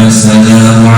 السلام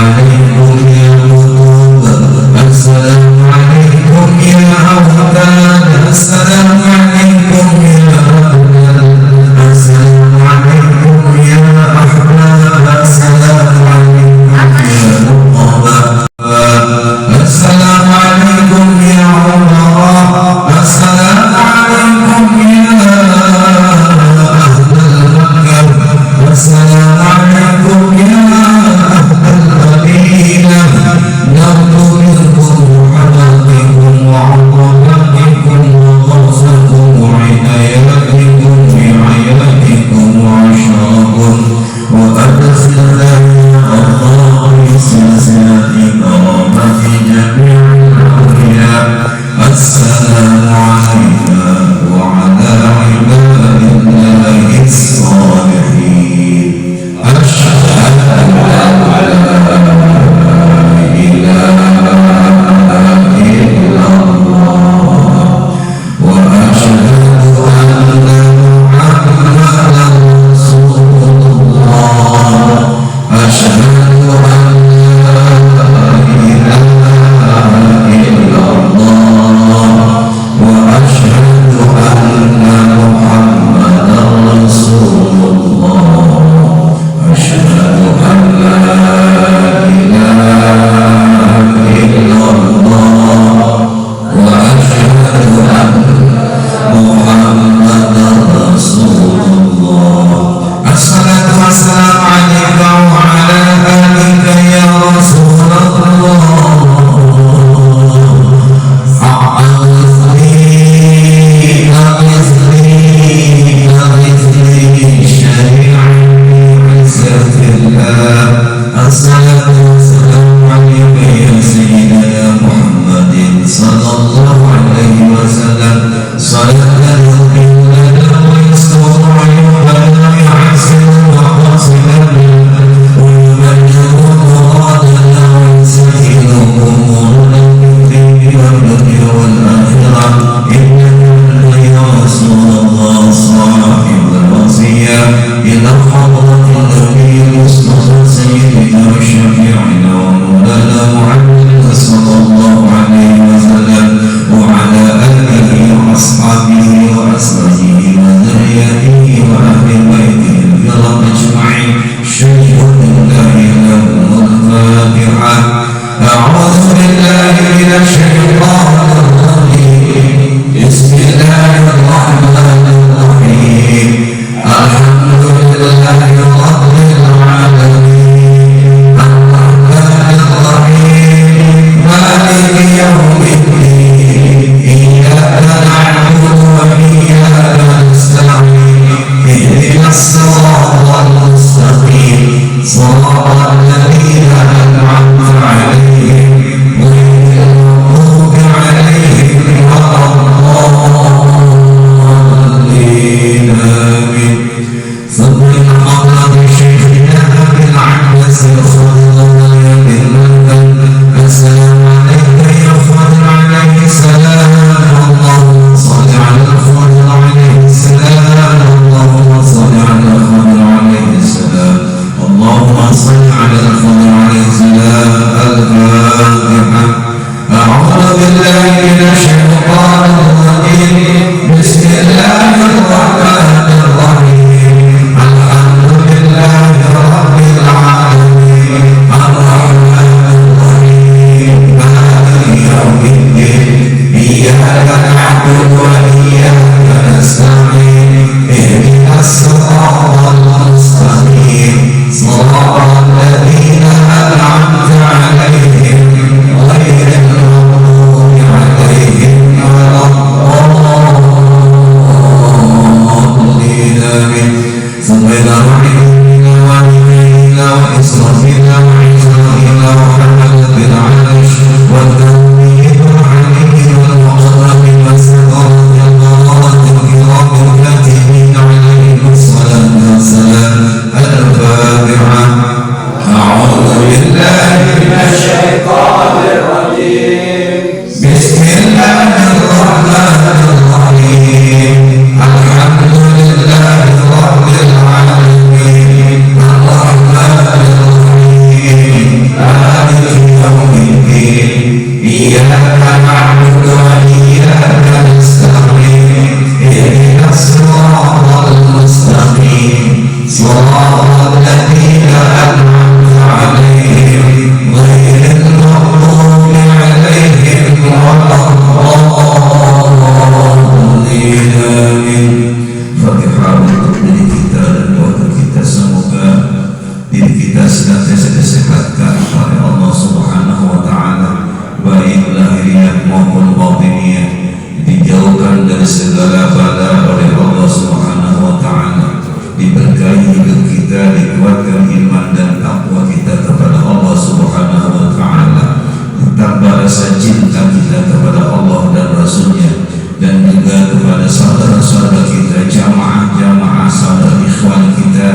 maupun batiniyah, dijauhkan dari segala bala oleh Allah Subhanahu wa Ta'ala, diberkahi hidup kita, dikuatkan iman dan takwa kita kepada Allah Subhanahu wa Ta'ala, ditambah rasa cinta kita kepada Allah dan Rasulnya, dan juga kepada saudara-saudara kita, jamaah-jamaah saudara ikhwan kita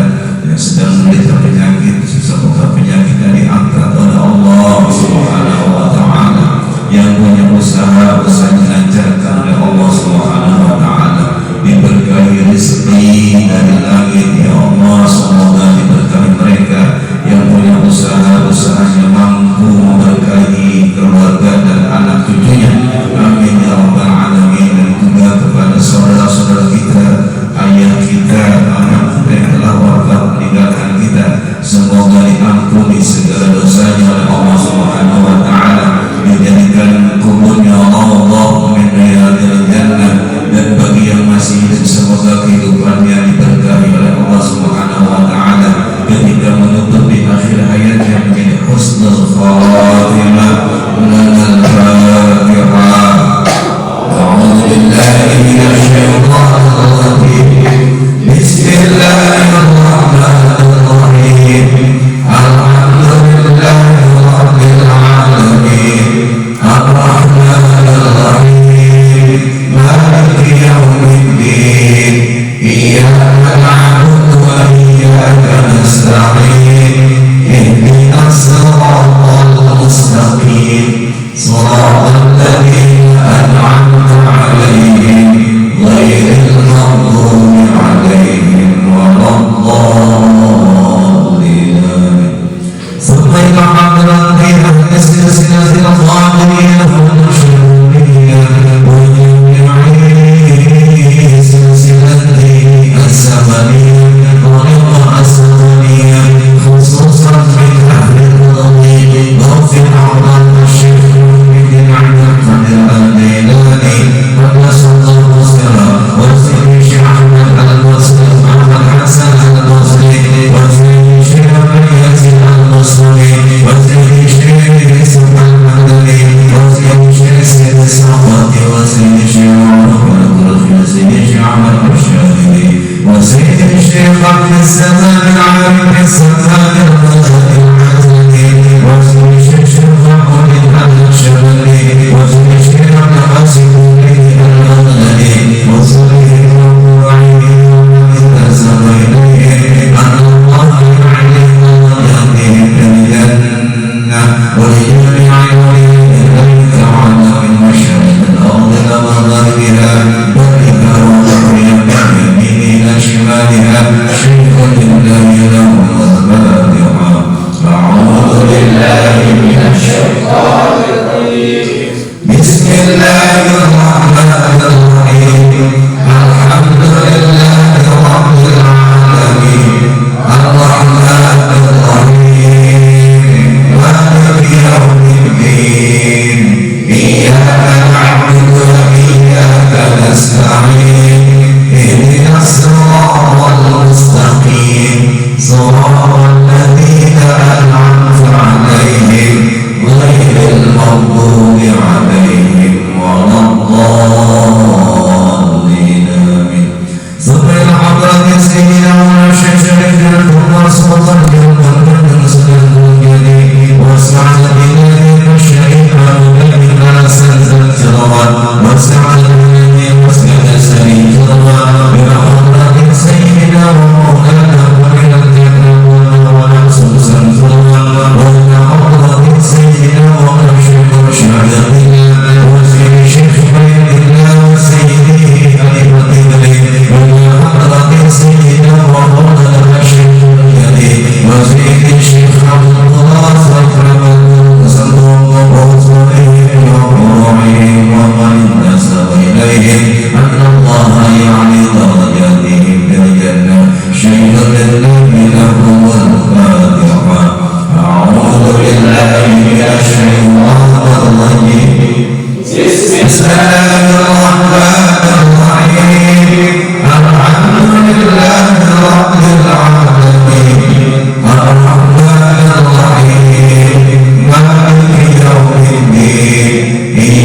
yang sedang menderita penyakit, semoga penyakitnya diangkat oleh Allah Subhanahu wa Ta'ala, yang punya usaha dilancarkan oleh Allah Subhanahu wa Ta'ala, diberkahi rezeki dari langit ya Allah, semoga diberkahi mereka yang punya usahanya mampu memberkahi keluarga dan anak cucunya, amin ya rabbal alamin. Dan juga kepada saudara-saudara kita, ayah kita, anak kita yang telah wafat meninggalkan kita, semoga diampuni segala dosanya oleh Allah Subhanahu wa Ta'ala, dijadikan kuburnya Allah min riyadil jannah, dan bagi yang masih hidup semoga kehidupannya diberkahi oleh Allah Subhanahu wa Ta'ala ketika menutup di akhir hayatnya menjadi husnul khatimah. A'udzu billahi minasy syaithanir rajim. Bismillahirrahmanirrahim. Alhamdulillahi rabbil alamin. Ar-Rahmanir Rahim. Maliki yaumiddin. Iyyaka na'budu wa iyyaka nasta'in. Ihdinas siratal mustaqim. Shiratal ladzina an'amta 'alaihim ghairil maghdubi 'alaihim waladdallin. Thumma ila hadratiha silsilatil qadirin wa syururiyah wa jami'i silsilati as-samaniyah wa as-samaniyah khususan min ahli al-ghaib wa fi al-'alam asy-syekh bin 'Abdul Qadir al-Jailani wa sallallahu alaihi wa sallam Syekh Ahmad al-Basri Ahmad Hasan al-Basri wa Syekh Yazid al-Basri wa Syekh Yusuf al-Madani wa Syekh Sayyid Sa'ati wa Syekh Muhammad Syekh Ahmad al-Syadili wa Syekh Abdul Salam al-Arif al-Salam al-Ghazali wa Syekh Muhammad al-Syadili wa Syekh Abdul Qasim al-Ghazali wa Syekh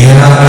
Yeah.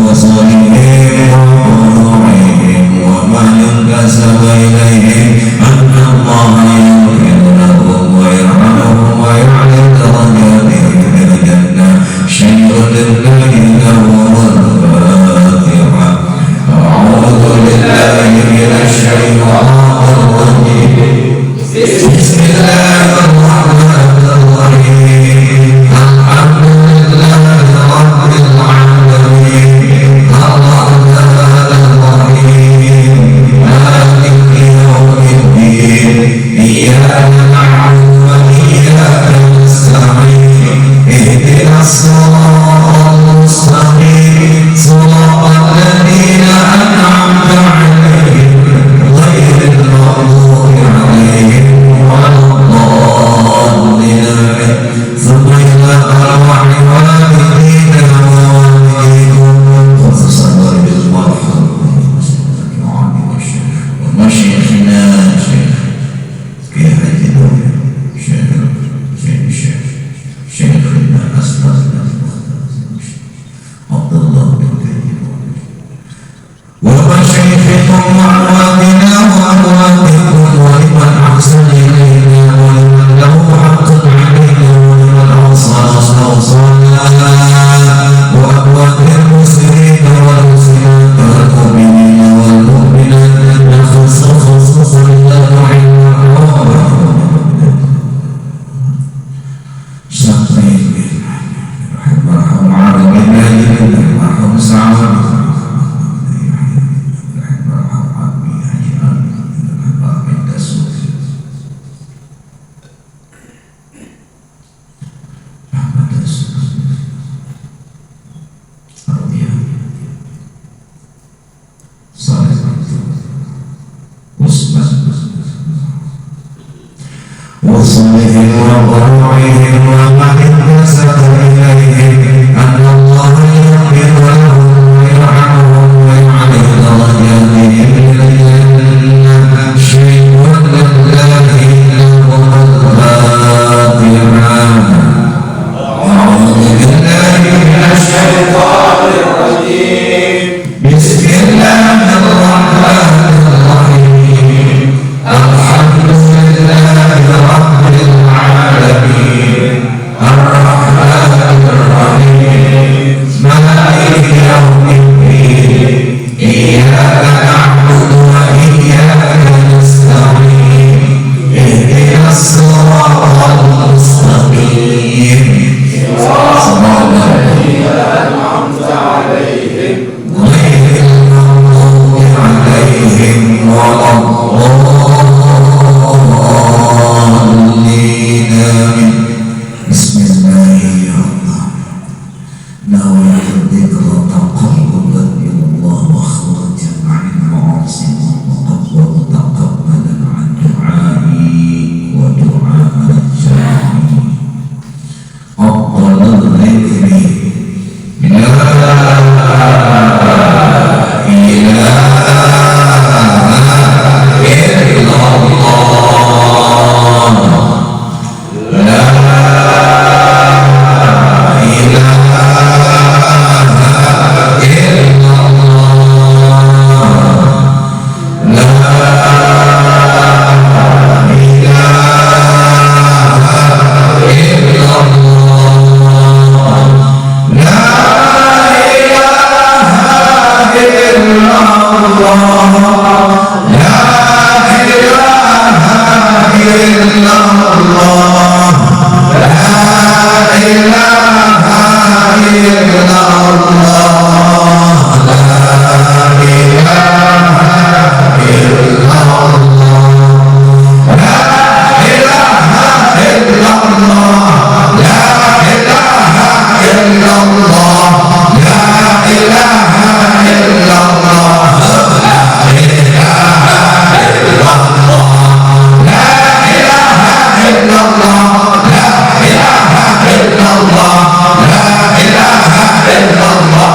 وصلهم وضروعهم ومن انتسب إليهم أن الله يغفر لهم ويرحمهم ويعلي درجاتهم للجنة شيء لله لهم الفاتحة. أعوذ بالله من الشيطان الرجيم. بسم الله الرحمن الرحيم. الحمد لله رب العالمين الرحمن الرحيم مالك يوم الدين إياك نعبد وإياك نستعين اهدنا الصراط المستقيم صراط الذين أنعمت عليهم غير المغضوب عليهم ولا الضالين. بسم الله الرحمن الرحيم. نوى الذكر تقربا إلى الله وخرجا عن المعاصي وتقبلا عن دعائي ودعاء الجاهلين. أفضل الذكر لا Allah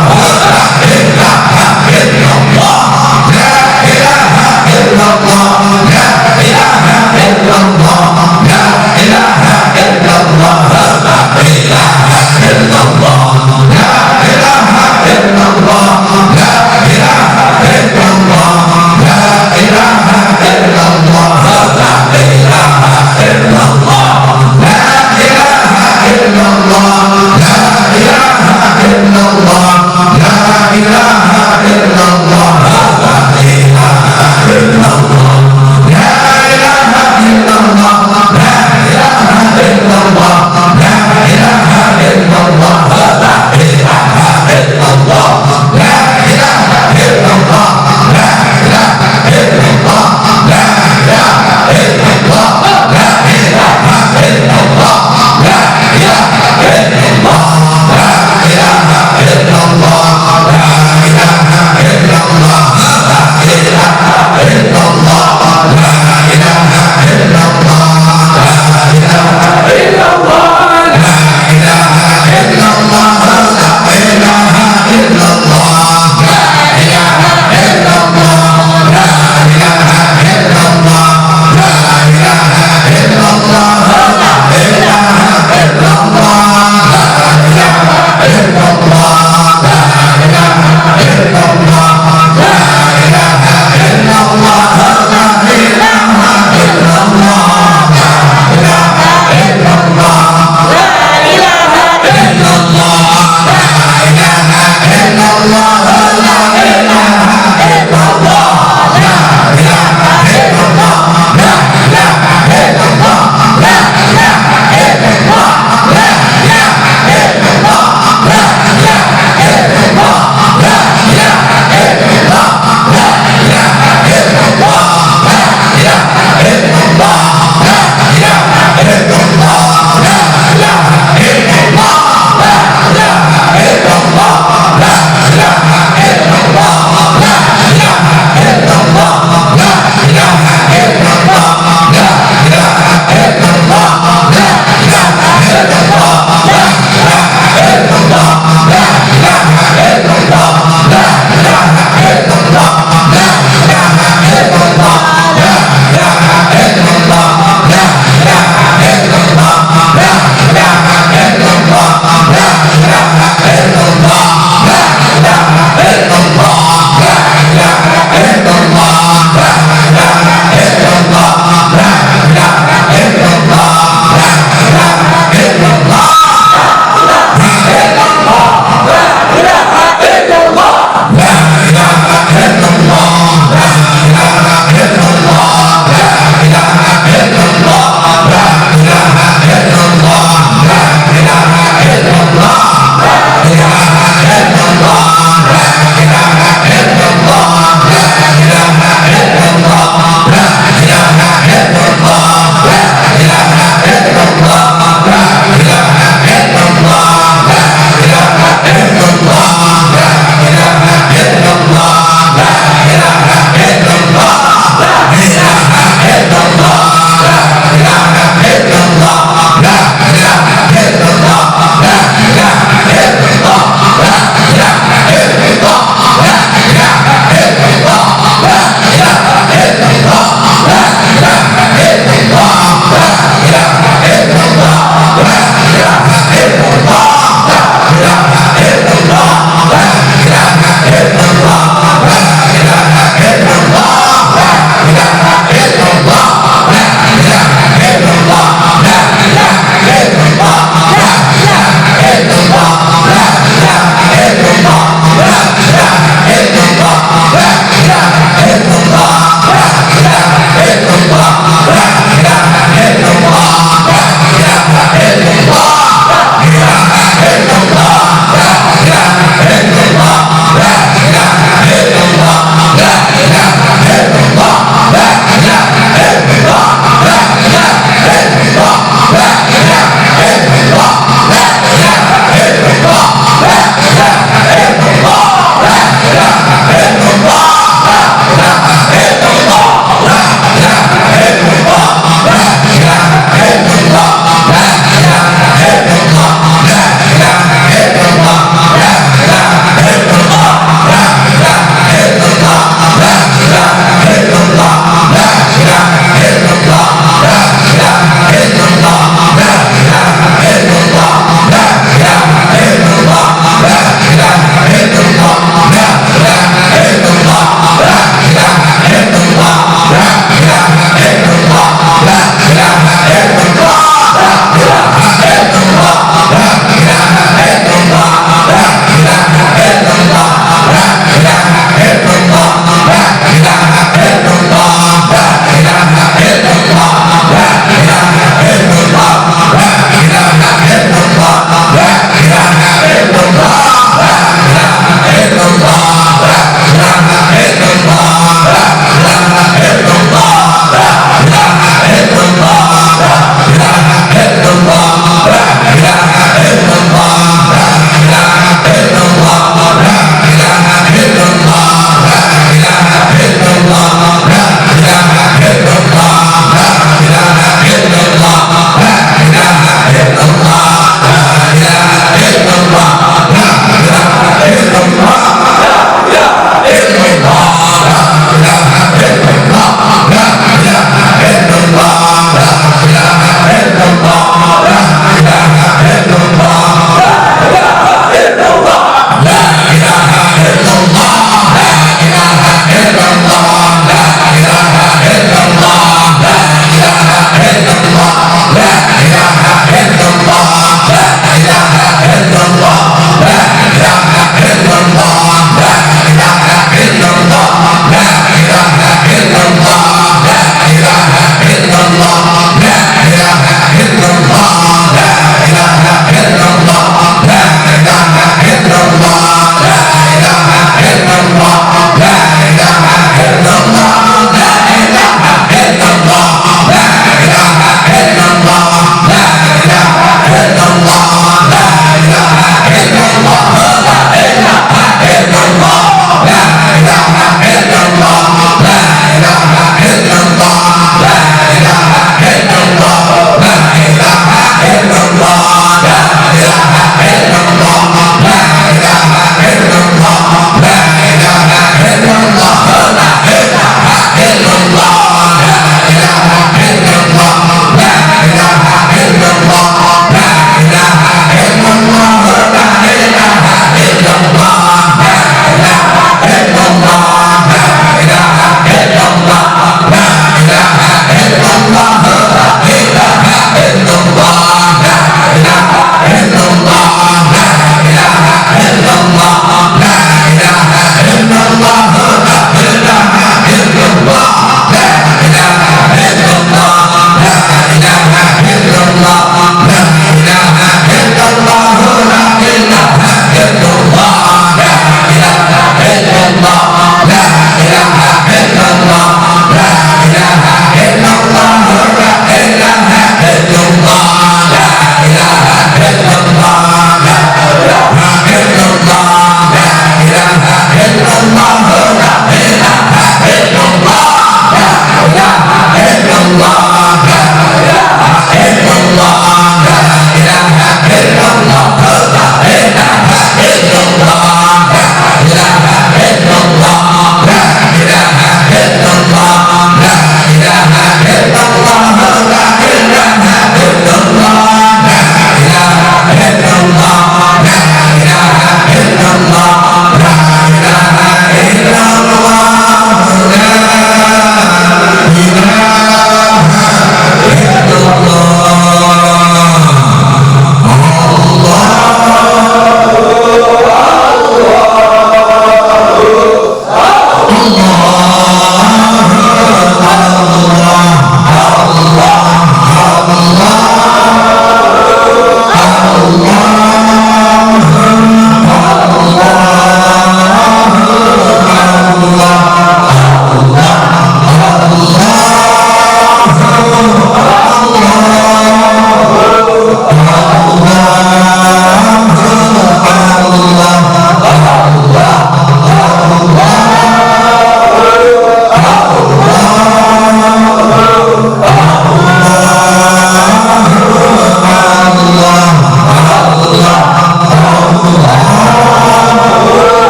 La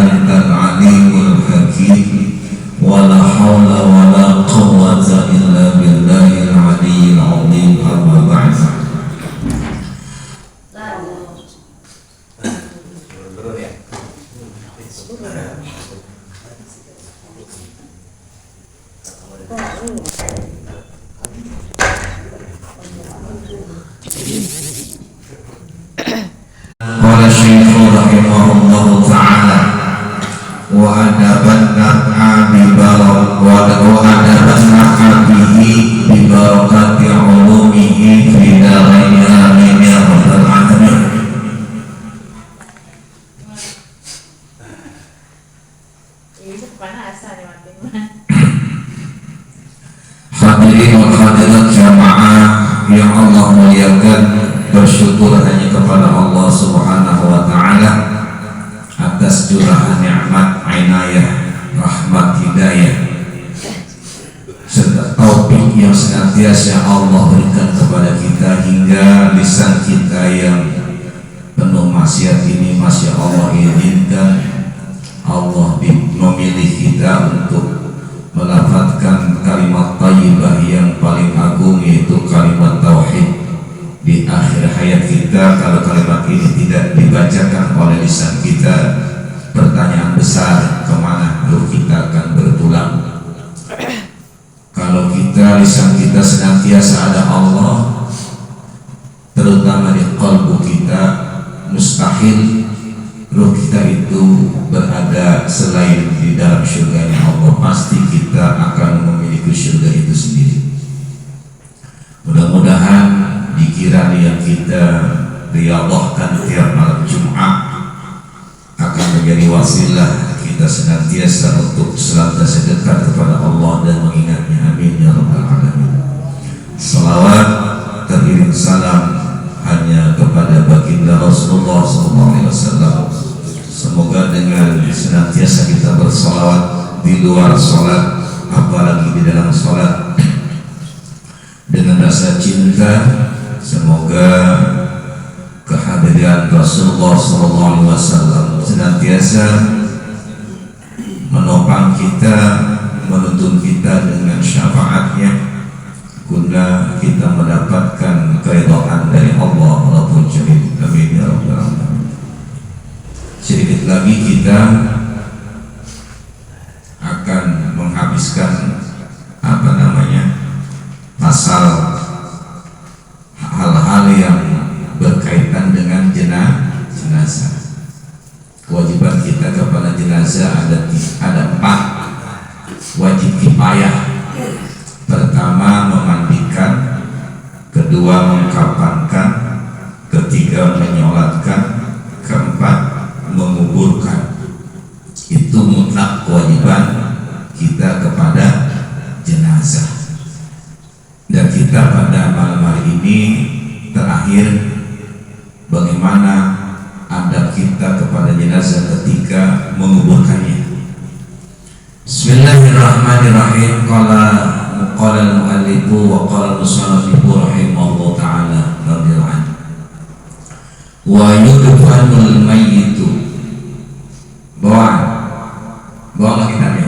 antal alimul hakim. Wala hawla wala quwwata illa billahil aliyyil azim. Amma ba'd. Qala Syekh rahimahullahu ta'ala wa adabanna bihi bi barakati ulumihi fi darain amin ya rabbal alamin. Hadirin wal hadirat jamaah yang Allah muliakan, bersyukur hanya kepada Allah Subhanahu wa ta'ala atas curahan nikmat, inayah, rahmat, hidayah serta taufik yang senantiasa Allah berikan kepada kita, hingga lisan kita yang penuh maksiat ini masya Allah izinkan Allah memilih kita untuk melafazkan kalimat thayyibah yang paling agung, yaitu kalimat tauhid di akhir hayat kita. Kalau kalimat ini tidak dibacakan oleh lisan kita, pertanyaan besar, kemana ruh kita akan berpulang? Kalau lisan kita senantiasa ada Allah, terutama di qalbu kita, mustahil ruh kita itu berada selain di dalam syurganya Allah. Pasti kita akan memiliki syurga itu sendiri. Mudah-mudahan pikiran yang kita riyadhahkan tiap malam Jumat akan menjadi wasilah kita senantiasa untuk senantiasa dekat kepada Allah dan mengingatnya. Amin ya rabbal alamin. Salawat teriring salam hanya kepada baginda Rasulullah SAW. Semoga dengan senantiasa kita bersalawat di luar sholat, apalagi di dalam sholat, dengan rasa cinta, semoga kehadiran Rasulullah SAW senantiasa menopang kita, menuntun kita dengan syafaatnya, guna kita mendapatkan keridhaan dari Allah Rabbul Jalil. Amin ya rabbal alamin. Sedikit lagi kita akan menghabiskan pasal hal-hal yang berkaitan dengan jenazah. Kewajiban kita kepada jenazah ada 4 wajib kifayah. Pertama, memandikan, kedua, mengkafankan, ketiga, menyolatkan, keempat, menguburkan. Itu mutlak kewajiban kita kepada jenazah. Dan kita pada malam hari ini terakhir, bagaimana adab kita kepada jenazah ketika menguburkannya. Bismillahirrahmanirrahim. Qala al-muallifu wa qala al-musannifu rahimahullah ta'ala radhiyallahu anhu. Wa yudfanul mayyitu, bawa kitabnya.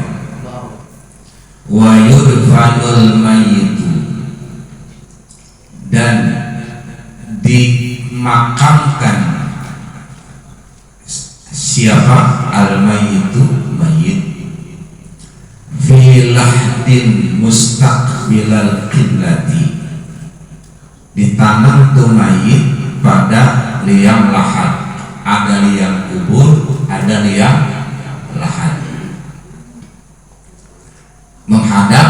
Wa yudfanul mayyitu, dan dimakamkan siapa? Al-mayyitu, mayyit, fi lahdin mustaqbilal qiblati, ditanam tuh mayit pada liang lahat. Ada liang kubur, ada liang lahat, menghadap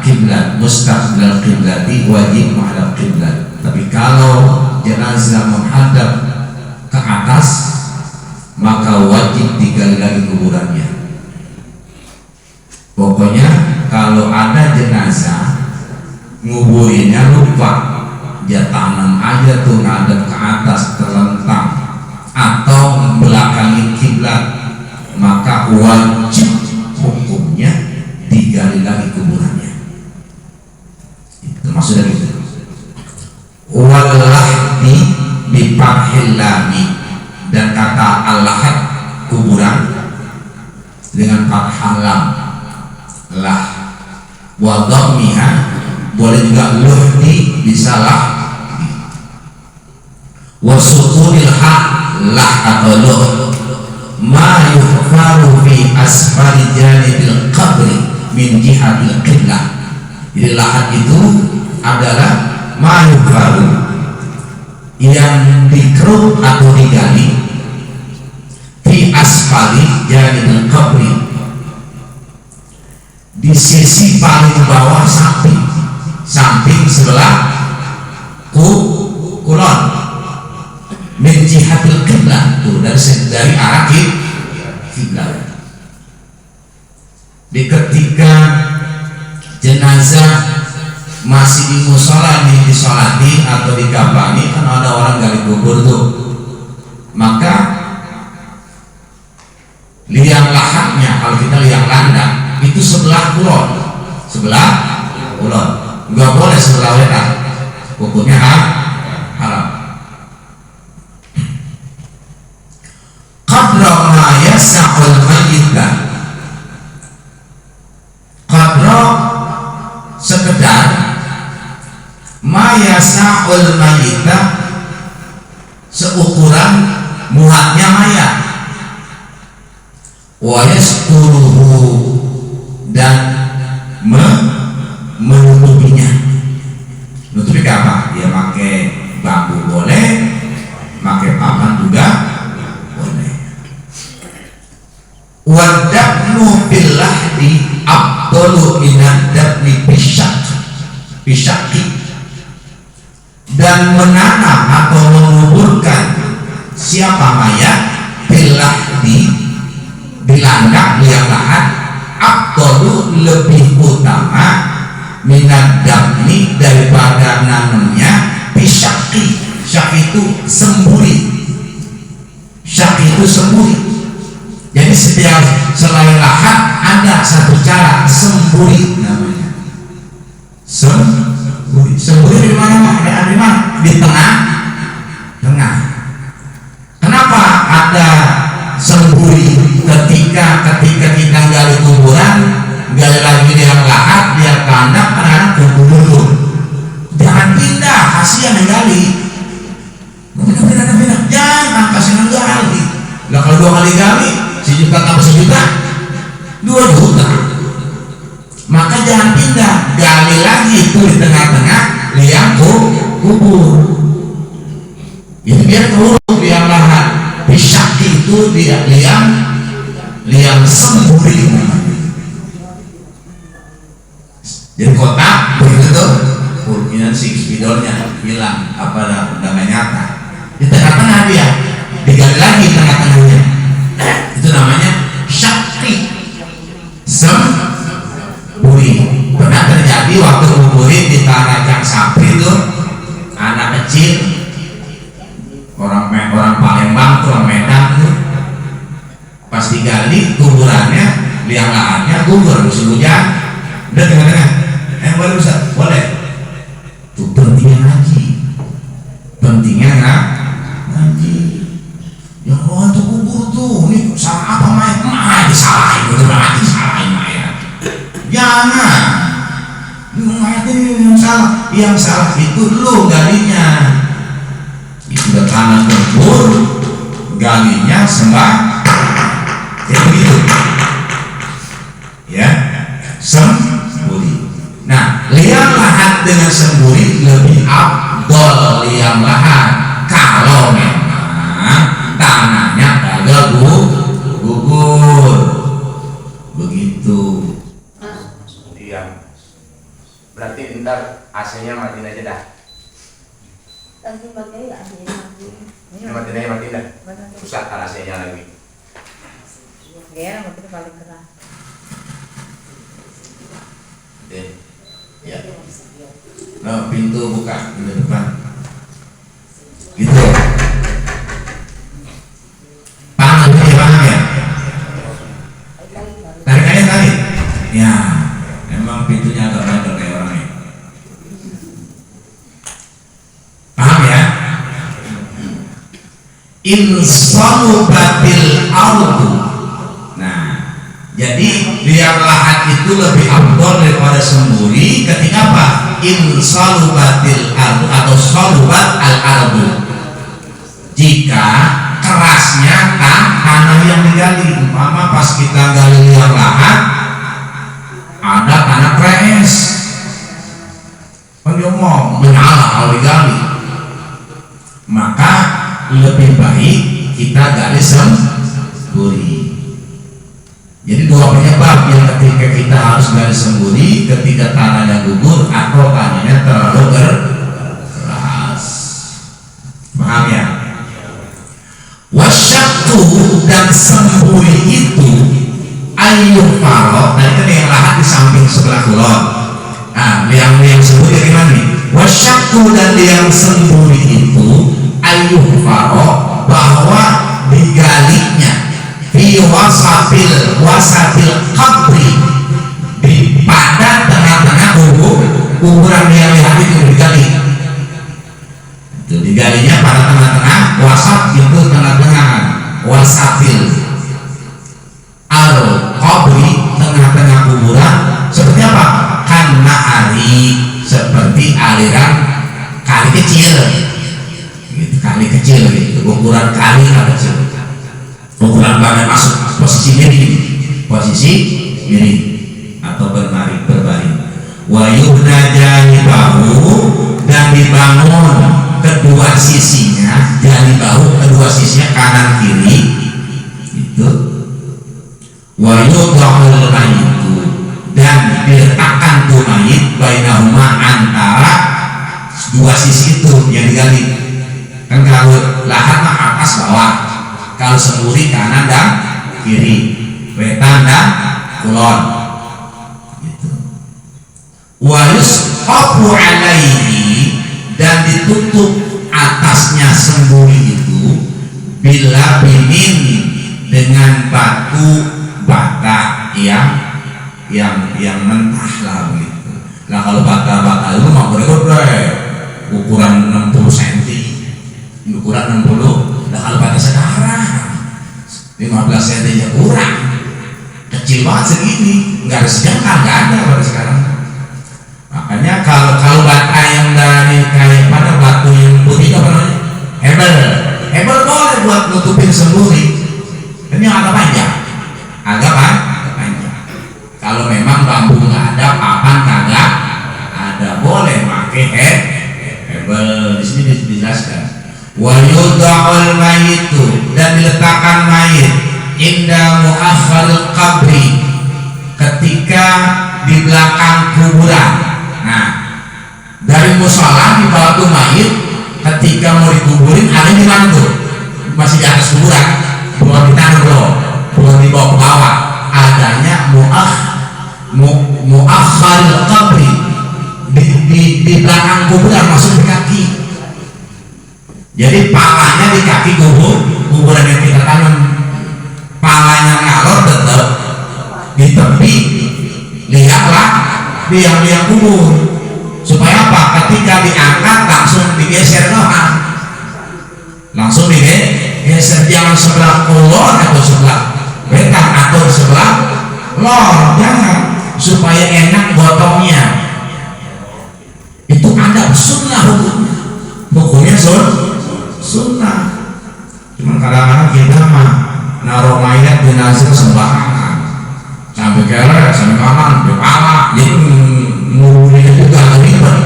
kiblat. Mustaqbilal qiblati, wajib menghadap kiblat. Tapi kalau jenazah menghadap ke atas, maka wajib digali lagi kuburannya. Pokoknya kalau ada jenazah nguburinya lupa, dia tanam aja tuh ngadep ke atas terlentang atau membelakangi kiblat, maka wajib hukumnya digali lagi kuburannya. Itu maksudnya gitu. Walahdi bifathil lami, dan kata al-lahad kuburan dengan fathah lam lah, wa dhammiha boleh juga luhdi bisa lah, wa sukunil ha lah atau luh, ma yuhfaru fi asfali janibil qabri min jihatil qiblah. Jadi lahat itu adalah ma yuhfaru yang dikeruk atau digali fi asfali janibil qabri di sisi paling bawah samping sebelah kulon min jihatil qiblah, tuh dari arah kiblat. Di ketika jenazah masih di musola nih, disolati atau dikafani, kan ada orang gali kubur tuh, maka liang lahatnya, kalau kita liang landang itu sebelah kulon, nggak boleh sebelah wetan, hukumnya haram. Qadra ma yas'ul mayyita, qadra sekedar ma yas'ul mayyita, seukuran muatnya mayat, wa yasturuhu dan menutupinya. Nutupi apa? Ya pakai bambu boleh, pakai papan juga boleh. Wadabnu billahdi afdalu minad dabni bisyaki, dan menanam atau menguburkan siapa mayat billahdi di landang liang lahat, afdalu lebih utama minad dabni daripada nanamnya bisyaki. Syak itu semburi, jadi setiap selain lahat ada satu cara semburi namanya. Semburi di mana? Di mana? Di tengah. Kenapa ada semburi ketika kita gali kuburan, gali lagi liang lahat, liang kandang, kadang-kadang kubur dulu. Jangan pindah, kasihan yang gali. Pindah, jangan kasih gali. Lah kalau 2 kali gali, sejuta tambah sejuta, 2 juta. Maka jangan pindah, gali lagi itu di tengah-tengah liang kubur. Itu biar turun liang lahat. Bisyaki itu dia liang semburi. Jadi kotak begitu tuh, kemudian si spidolnya bilang apa namanya nyata. Di tengah-tengah dia digali lagi tengah-tengahnya, itu namanya syakri, semburi. Pernah terjadi waktu nguburin di Tarajang Sapri itu anak kecil, orang Palembang, orang Medan tuh, pas digali kuburannya, liang lahatnya gugur musim hujan, udah tengah-tengah, boleh Ustaz? Boleh. Tuh pentingnya ngaji, ngaji. Ya Allah itu kubur tuh, ini salah apa mayat disalahin, udah berarti disalahin mayat. Jangan, mayat ini yang salah itu lu galinya. Sudah tanah kubur, galinya sembah, kayak begitu, ya, semburi. Nah, liang lahat dengan semburi lebih afdol liang lahat kalau memang tanahnya kagak gugur, begitu. Iya, berarti ntar AC-nya matiin aja dah. Matiin dah. Rusak AC-nya lagi. Ya, makin paling keras. Ya. Nah, pintu buka di depan. Gitu. Paham ya? Tarik. Ya, emang pintunya agak bandel kayak orangnya. Paham ya? Insanu batil ardu. Nah, Jadi liang lahat itu lebih afdol daripada semburi ketika apa? In salubatil ardu atau salubat al ardu, jika kerasnya tanah yang digali. Umpama pas kita gali liang lahat ada tanah keres, ngomong menyala kalau digali, maka lebih baik kita gali semburi. Jadi dua penyebab yang ketika kita harus gali semburi, ketika tanahnya gugur atau tanahnya terlalu keras. Paham ya? Wasyaktu dan semburi itu ayyuh farok. Tadi kan yang lahat di samping sebelah kulon. Nah, liang semburi gimana nih? Wasyaktu dan liang semburi itu ayyuh farok, bahwa digalinya di wasatil kabri, di pada tengah-tengah kuburan yang itu digali. Itu digalinya pada tengah-tengah, wasat itu tengah-tengah, wasatil al kabri, tengah-tengah kuburan. Seperti apa? Karena seperti aliran kali kecil gitu, kali kecil gitu, ukuran kali kecil, ukuran badan masuk posisi miring atau berbaring. Wa yuhna janibahu, dan dibangun kedua sisinya, janibahu kedua sisinya kanan kiri itu. Wa yudha'ul mayitu, dan diletakkan tuh mayit bainahuma, antara dua sisi itu yang digali. Kan kalau lahat mah atas bawah, kalau semburi kanan dan kiri, wetan dan kulon gitu. Wa yusqafu alaihi, dan ditutup atasnya semburi itu bila binin, dengan batu bata yang mentah lah begitu. Nah kalau bata itu mah ukuran 60 cm, ukuran 60. Nah kalau bata sekarang 15 cm aja kurang, kecil banget segini, nggak ada sejengkal, nggak ada pada sekarang. Makanya kalau bata yang dari kayak pada batu yang putih apa namanya, hebel boleh buat nutupin semburi. Dan yang agak panjang, agak panjang. Kalau memang bambu nggak ada, papan kagak ada, boleh pakai hebel. Di sini dijelaskan. Wa yudha'ul mayitu, dan diletakkan mayit inda mu'akhkharil qabri, ketika di belakang kuburan. Nah, dari musola dibawa tuh mayit, ketika mau dikuburin ada di mana tuh? Masih di atas kuburan, belum ditanam belum dibawa ke bawah. Adanya mu'akhkharil qabri, di belakang kuburan, masuk di kaki. Jadi palanya di kaki kuburan yang kita tanam, palanya ngalor tetap di tepi, lihatlah liang kubur, supaya apa? Ketika diangkat langsung digeser doang, langsung digeser, jangan sebelah kulon atau sebelah wetan atau sebelah lor, jangan, supaya enak gotongnya. Itu ada sunnah hukumnya sunnah. Cuman kadang-kadang kita mah naruh mayat jenazah sembarangan, sampai kere, sampai kanan, di kepala, jadi ngururin juga ribet.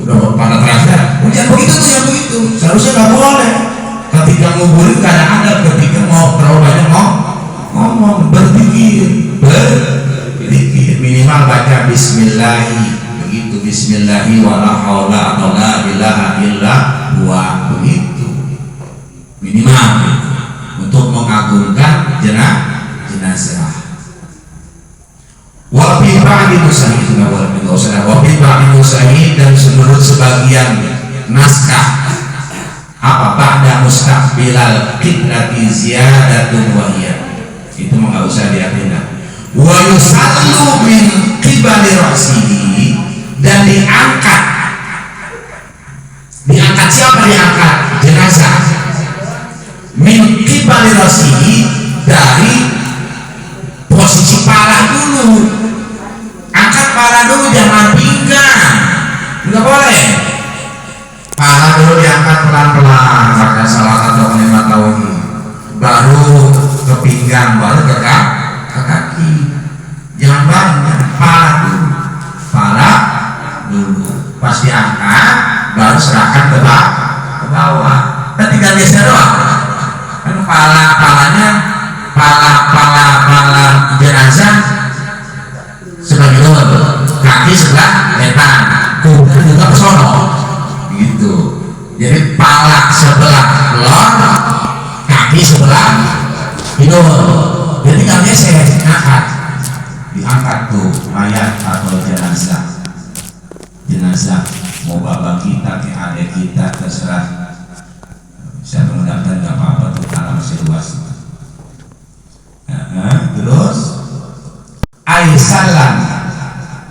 Udah pada terasa, jangan begitu tuh, yang begitu. Seharusnya nggak boleh. Ketika nguburin nggak ada adab, ketika mau terlalu banyak ngomong, berpikir, minimal baca Bismillahi, begitu, Bismillahi wala haula atau la ilaha illa huwa, begitu minimal gitu, untuk mengagungkan jenazah. Wafi ba'di musahid, wafi ba'di musahid, dan menurut sebagian naskah apa ba'da mustaqbilal qiblati ziyadatun wahiyah, itu nggak usah diartikan. Wa yusallu min qibali ra'sihi, dan diangkat siapa diangkat? Jenazah. Min qibali ra'sihi, dari posisi Nggak boleh. Pala dulu diangkat pelan-pelan pakai salah satu kalimat tauhid, baru ke pinggang, baru ke kaki. Jangan banyak, pala dulu. Pas diangkat, baru serahkan ke bawah. Kan tinggal geser doang. Kan palanya pala jenazah sebagai lor, kaki sebelah wetan, kubur juga ke sono gitu. Jadi pala sebelah lor, kaki sebelah hidung. Jadi kalian saya diangkat tuh mayat atau jenazah mau bapak kita ke adik kita terserah. Saya mendaftar nggak apa-apa tuh, karena masih luas. Terus aisalan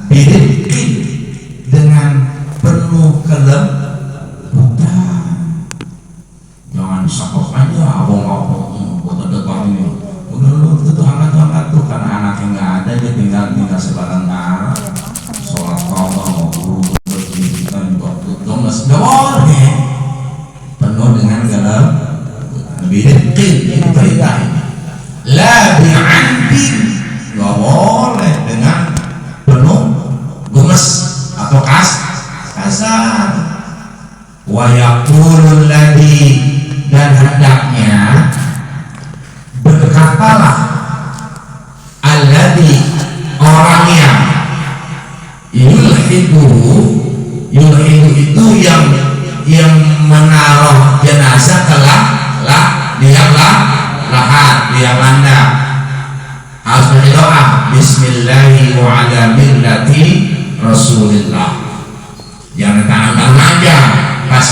bidikin dengan penuh kelembutan. Jangan sokok aja abong-abong buat depannya. Udah tuh angkat tuh, karena anaknya nggak ada, dia tinggal sebarang darah. Sholat Allah mau guru kita juga nggak boleh. Penuh dengan galau bidikin itu perintah ini. La bi'antin, nggak boleh dengan penuh gemes atau kasar. Wa yaqulul ladzi, dan hendaknya berkatalah alladzi, orang yang yulhidu itu yang menaruh jenazah ke liang landang, harus berdoa bismillahi wa ala millati rasulillah. Jangan tangan aja pas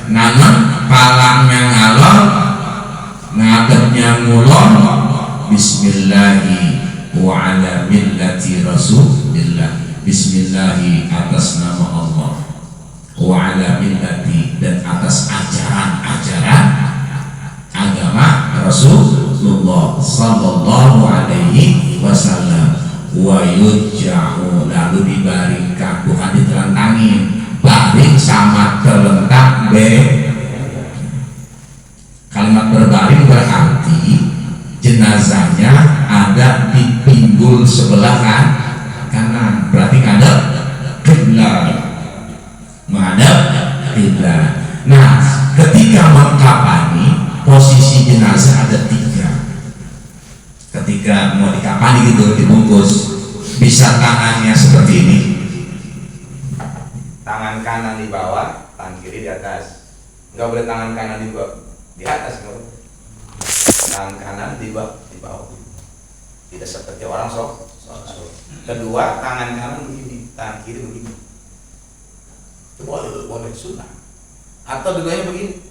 nanam palangnya ngalor, ngadepnya ngulon, bismillahi wa ala millati rasulillah, bismillahi atas nama Allah, wa ala millati, dan atas ajaran agama Rasulullah sallallahu alaihi wasallam. Wa yuja'u, lalu dibaringkan, bukan ditelentangin, baring sama terlentang kalimat berbaring berarti jenazahnya ada di pinggul sebelah kanan, berarti ngadep kiblat, menghadap kiblat. Nah, ketika mengkafani, posisi jenazah ada 3. Ketika mau dikafani gitu, dibungkus, bisa tangannya seperti ini, tangan kanan di bawah, tangan kiri di atas. Nggak boleh tangan kanan di bawah, di atas, nggak boleh. Tangan kanan di bawah, tidak seperti orang sok. Kedua, tangan kanan begini, tangan kiri begini. Itu boleh sunnah. Atau dua-duanya begini,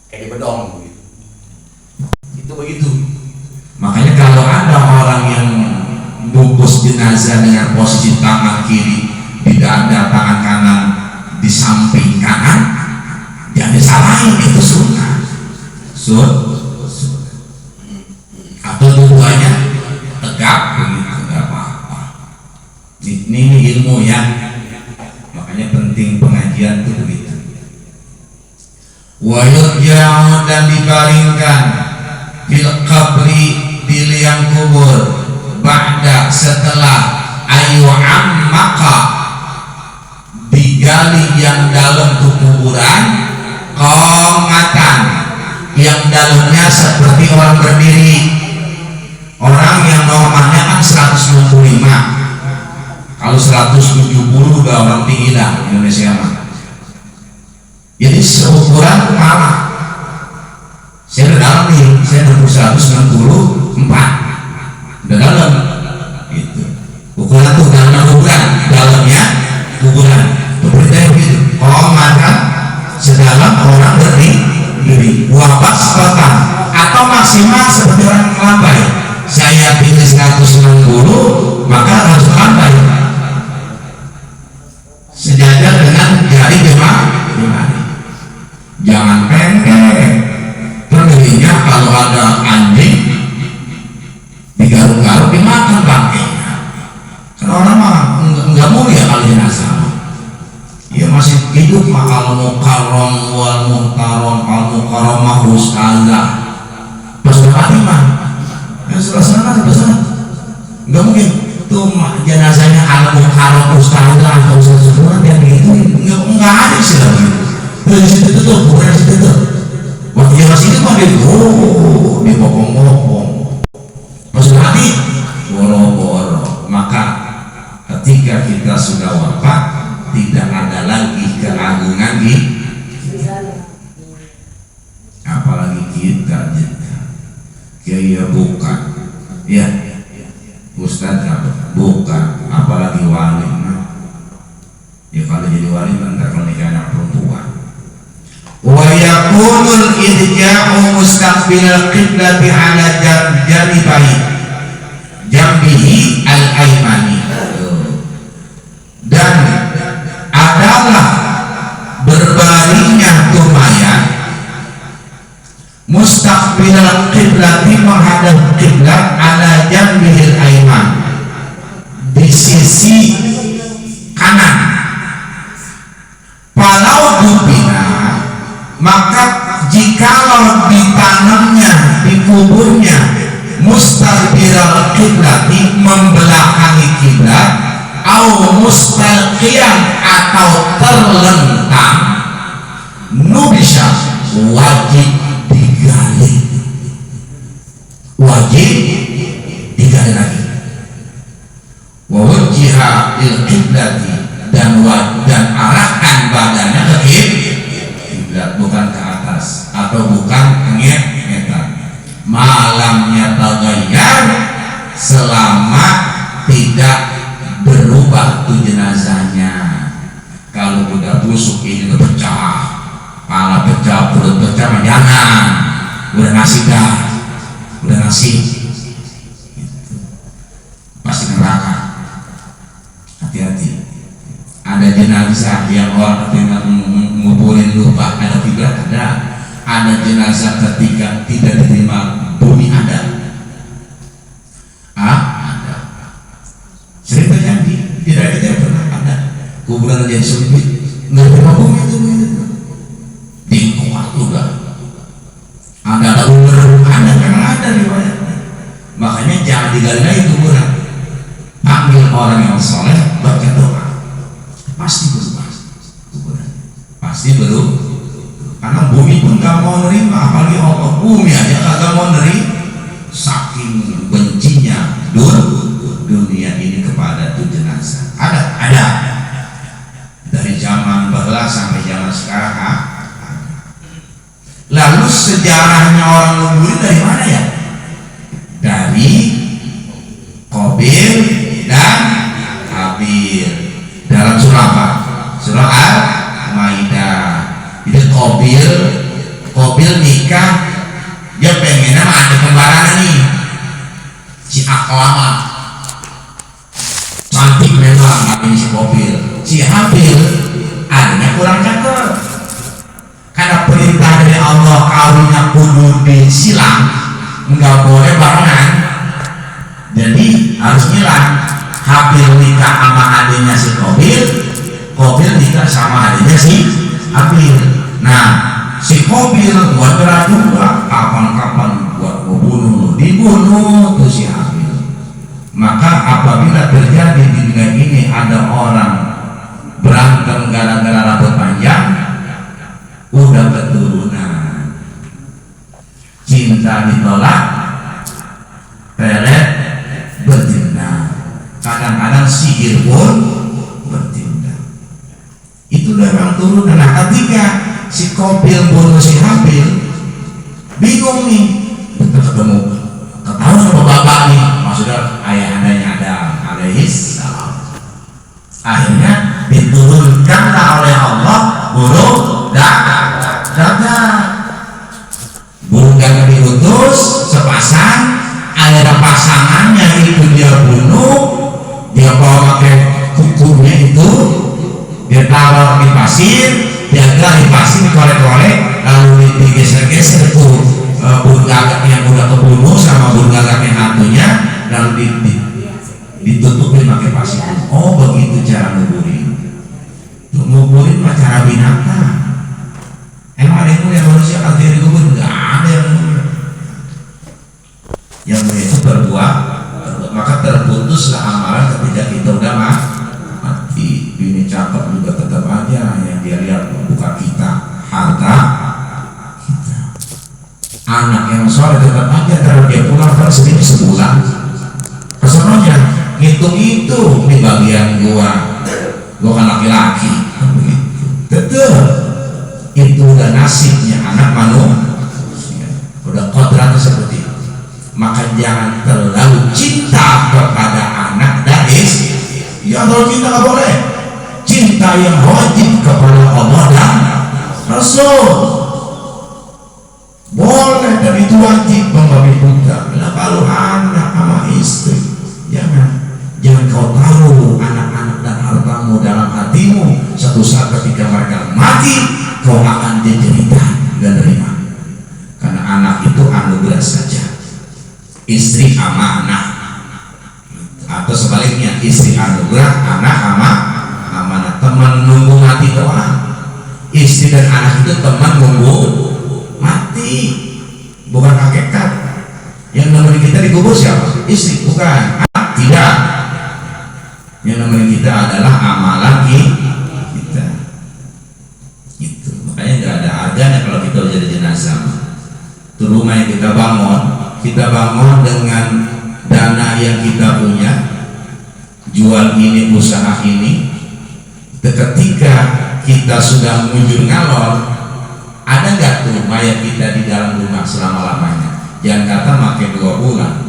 kayak di bedong begitu. Itu begitu. Makanya kalau ada orang yang bungkus jenazah dengan posisi tangan kiri di dada, tangan kanan di samping kanan, jangan disalahin, itu sunnah. Atau dua-duanya tegak begitu, nggak apa-apa. Ini ilmu ya, makanya penting pengajian itu begitu. Wa yurja'u, dan dibaringkan fil qabri, di liang kubur, ba'da, setelah ayu ammaka, digali yang dalam kuburan, qomatan, yang dalamnya seperti orang berdiri. Orang yang normalnya kan 165, kalau 170 udah orang tinggi dah Indonesia mah. Jadi seukuran kepala. Saya udah dalam nih, saya 164 udah dalam gitu. Ukuran tuh dalamnya kuburan, dalamnya kuburan itu beritanya begitu. Oh maka sedalam orang berdiri, wabas kota, atau maksimal seperti orang melambai. Saya pilih 160, maka harus melambai sejajar dengan jari jemari. Jangan pendek. Terdirinya kalau ada anjing digaruk-garuk dimakan bangkainya. Karena orang mah enggak mulia kalau jenazah. sebelah sana. Nggak mungkin tuh jenazahnya kalau ustaz atau ustaz semua yang begitu nggak ada istilah begitu. Terus di situ tuh bukan di situ tuh. Waktu yang masih itu mah di bopong-bopong. Pas mati boro-boro. Maka ketika kita sudah wafat tidak ada lagi keagungan di apalagi kita kayak bukan ya ustaz bukan apalagi wali ya kalau jadi wali nanti kalau nikah anak perempuan wa yakunul idja'u mustaqbilal qiblati ala jambihi al-aymani dan adalah berbaringnya mayat mustaqbilal qiblati menghadap qiblat ala jambihil ayman di sisi kanan. Falau dubina maka jikalau ditanamnya dikuburnya mustaqbilal qiblati membelakangi kiblat au mustaqiyan atau terlentang nubisha wajib digali lagi wa wajjiha il qiblati dan arahkan badannya ke kiblat bukan ke atas atau bukan ke ngetan malamnya tagayyar selama tidak berubah tuh jenazahnya. Kalau udah busuk ini udah pecah kepala pecah, perut pecah, jangan udah nasi dah udah nasi pasti neraka. Hati-hati, ada jenazah yang orang dengan nguburin lupa ada kiblat, ada jenazah ketika tidak diterima bumi ada sering terjadi tidak pernah ada kuburan yang sempit nggak terima bumi itu dingkuat juga ada ular ada riwayatnya. Makanya jangan digali lagi kuburan, panggil orang yang soleh baca doa pasti berubah kuburan pasti berubah karena bumi pun gak mau nerima apalagi Allah bumi aja gak mau nerima saking bencinya dunia ini kepada tuh jenazah. Ada dari zaman bahla sampai zaman sekarang. Lalu sejarahnya orang nguburin dari mana ya? Dari Qabil dan Habil dalam surah apa? Surah Al-Maidah. Jadi Qabil nikah, dia pengennya ada kembaran nih si Aklama cantik memang ini si Qabil. Si Habil adanya kurang cakep karena perintah dari Allah kawinnya kudu disilang, nggak boleh barengan, jadi harus nyilang. Habil nikah sama adiknya si Qabil nikah sama adiknya si Habil. Nah si Qabil buat beradu kapan-kapan buat membunuh, dibunuh tuh si Habil. Maka apabila terjadi di dunia ini ada orang berantem gara-gara rambut panjang, udah keturunan, cinta ditolak, pelet bertindak, kadang-kadang sihir pun bertindak. Itu memang turunan. Nah ketika si Qabil bunuh si Habil, bingung nih, ketemu ketahuan sama bapak nih, maksudnya ayah-andanya Adam alaihissalam. Akhirnya diturunkanlah oleh Allah burung gagak diutus sepasang, ada pasangannya itu dia bunuh, dia bawa pakai kukunya itu, dia taruh di pasir, dia gelar di pasir, dikorek-korek, lalu digeser-geser tuh burung gagak yang udah kebunuh sama burung gagak yang hantunya, lalu ditutupin pakai pasir. Oh begitu cara nguburin. Nguburin mah cara binatang. Emang ada yang manusia kalau dikubur? Nggak ada yang mulia. Yang mulia itu teruslah amalan ketika kita udah mati. Bini cakep juga tetap aja yang dia lihat bukan kita, harta kita. Anak yang soleh tetap aja kalau dia pulang kan sedikit sebulan. Kesemuanya ngitung itu di bagian gua kan laki-laki, tetap itu udah nasibnya anak manusia, udah kodratnya seperti itu. Maka jangan terlalu cinta kepada anak dan istri. Ya kalau cinta nggak boleh, cinta yang wajib kepada Allah dan Rasul boleh, dan itu wajib membabi buta. Nah, kalau anak sama istri, jangan kau taruh anak-anak dan hartamu dalam hatimu. Satu saat ketika mereka mati, kau akan dijadikan dan terima. Karena anak itu anugerah saja, istri amanah, atau sebaliknya istri anugerah, anak amanah. Teman nunggu mati doang. Istri dan anak itu teman nunggu mati, bukan hakikat. Yang nemenin kita dikubur siapa? Istri, bukan. Tidak. Yang nemenin kita adalah amalan kita. Itu makanya nggak ada harganya kalau kita jadi jenazah. Itu rumah yang kita bangun dengan dana yang kita punya, jual ini, usaha ini. Ketika kita sudah mujur ngalor, ada nggak tuh mayat kita di dalam rumah selama-lamanya? Jangan kata makin 2 bulan,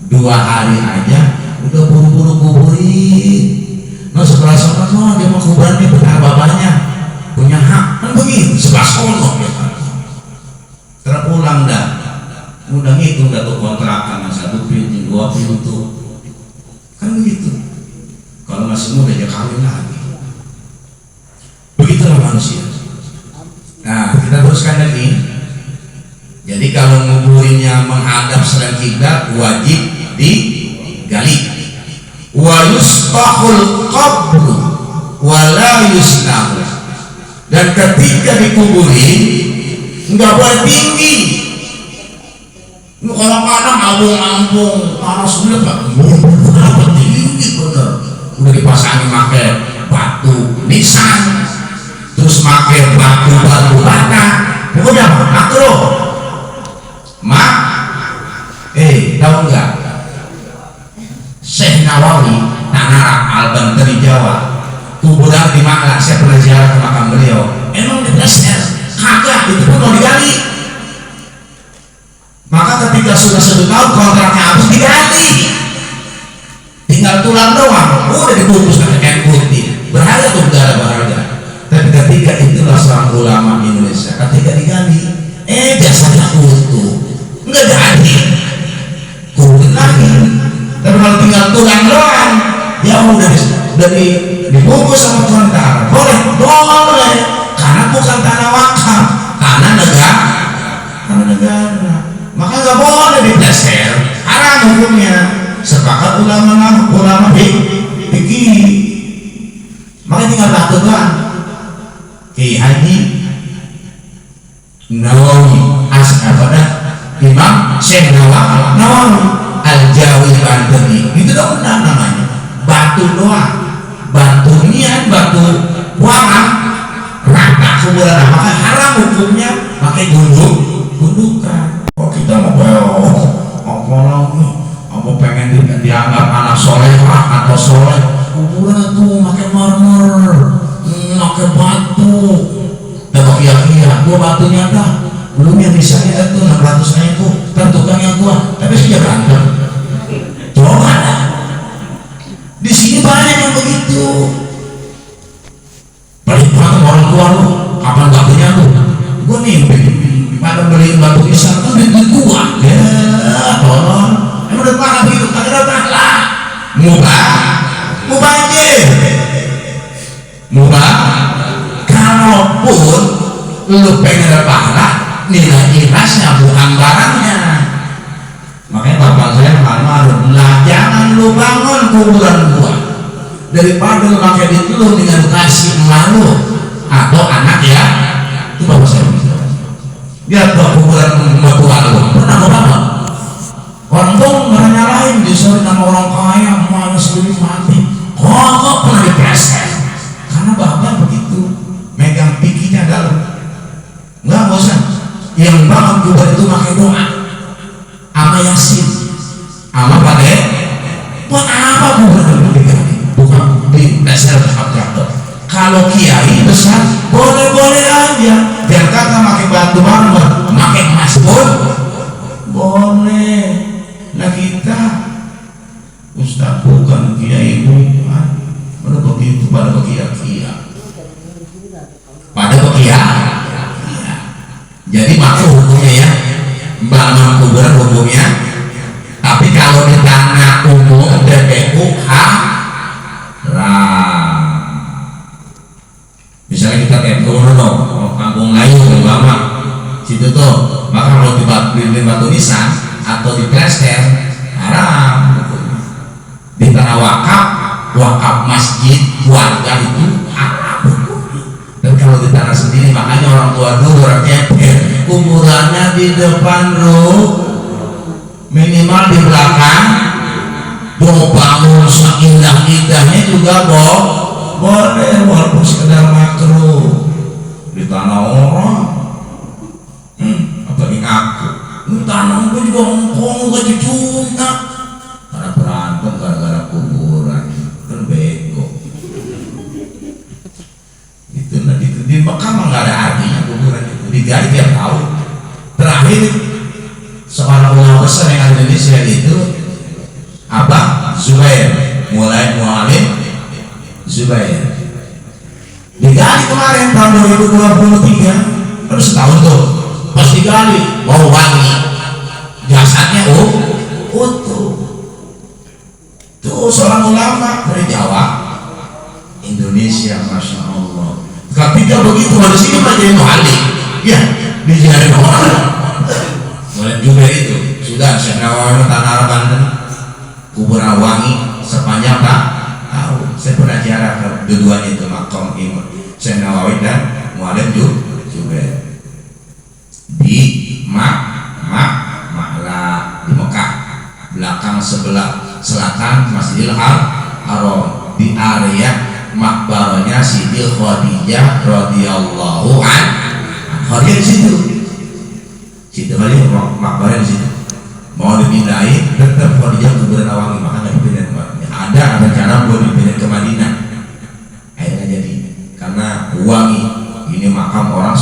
2 hari aja udah buru-buru kuburin. Nah setelah sholat, dia mau kuburan nih, benar bapaknya punya hak, kan begitu, 11 sono terpulang dah, udah ngitung dah tuh kontrakan, 1 pintu, 2 pintu, kan begitu. Kalau masih muda aja kawin lagi. Begitulah manusia. Nah, kita teruskan lagi. Jadi kalau nguburinnya menghadap selain kiblat, wajib digali. Wa yusbahul qabru wa la yusnahu. Dan ketika dikuburin nggak boleh tinggi. Kadang-kadang ambung-ambung tanah sebelah Pak. Kenapa tinggi bener? Udah dipasangi pakai batu nisan, terus pakai batu bata. Udah makro. Tahu nggak? Syekh Nawawi Tanara Al-Bantari Jawa, kuburan di mana? Saya pernah ziarah ke makam beliau. Emang diplaster? Kagak, itu pun mau digali. Maka ketika sudah 1 tahun kontraknya habis diganti, tinggal tulang doang, udah dibungkus pakai kain putih, berharga tuh, negara berharga. Tapi ketika itulah seorang ulama Indonesia, ketika diganti, jasanya utuh, nggak jadi, kumpul lagi. Tapi kalau tinggal tulang doang, ya udah dibungkus sama tentara, boleh, karena bukan tanah wakaf, tanah negara. Maka nggak boleh diplaster, haram hukumnya. Sepakat ulama fikih. Maka tinggal satu doang. Ki Haji Nawawi Imam Syekh Nawawi Al-Jawi Banteni, itu dong namanya. Batu doang, batu nian, batu buangan, rata kuburan. Maka haram hukumnya, pakai gundukan. Oh kita mau pengen dianggap anak soleh atau soleh, kuburan tuh pakai marmer, pakai batu, dapat kia-kia, gua batunya dah, belum yang misalnya itu 600.000, tentukannya gua, tapi sudah berantem. Coba dah, di sini banyak yang begitu. Paling banget orang tua lu, kapan batunya tuh? Gua mimpi pada beli batu nisan tuh di gua, ya tolong. Emang udah parah begitu, kagak ada lah. Mubah. Kalaupun lu pengen ada pahala, nilai ikhlasnya bukan barangnya. Makanya bapak saya malu, jangan lu bangun kuburan gua. Daripada lu pakai duit lu dengan kasih emak lu atau anak ya, itu bapak saya bilang. Dia bawa kuburan mertua lu, pernah bapak? Orang tuh nggak nyalahin, justru sekali nama orang kaya, mana sekali mati. Kok pernah dipleset? Karena bapak begitu, megang pikinya dalam. Nggak bosan. Yang banget gubernur itu pakai doa, ama yasin, ama pakai. Buat apa gubernur diganti? Bukan di dasar tahap. Kalau kiai besar boleh-boleh aja. Jangan kata pakai batu marmer, pakai emas pun boleh. Nah kita ustaz bukan kiai bukan. Pada begitu pada kiai. Pada kiai. Jadi makruh hukumnya ya. Bangun kuburan hukumnya. Tapi kalau di tanah umum DPU haram. Misalnya kita kayak kampung layu ulama situ tuh, maka kalau di batu nisan atau di plester haram. Di tanah wakaf masjid warga itu haram. Dan kalau di tanah sendiri, makanya orang tua dulu orang ceper kuburannya di depan minimal di belakang. Mau bangun seindah-indahnya juga boleh walaupun sekedar makruh di tanah orang. Apalagi ngaku di tanah gue juga ngomong gak dicinta karena berantem gara-gara kuburan kan bego itu. Nah di Mekah mah gak ada artinya kuburan itu, digali tiap tahun. Terakhir seorang ulama besar yang ada di Indonesia itu Abah Zubair, mulai mualim Zubair digali kemarin tahun 2023, terus setahun tuh pas digali mau wangi jasadnya utuh. Tuh seorang ulama dari Jawa Indonesia, masya Allah. Ketika begitu di sini menjadi mualim ya diziarahin orang mulai juga itu sudah Syekh Nawawi Tanah Banten kuburan wangi sepanjang tahu. Saya pernah ziarah ke dua-duanya itu makam Imam Syekh Nawawi dan mualim juga di Ma'la di Mekah, belakang sebelah selatan Masjidil Haram, di area makbaranya Siti Khadijah radhiyallahu anha. Di situ makbarnya di situ. Mau dipindahin tetap Khadijah kuburan Nawawi, maka nggak dipindahin kemarin. Ada rencana buat dipindahin ke Madinah, akhirnya jadi karena wangi ini makam orang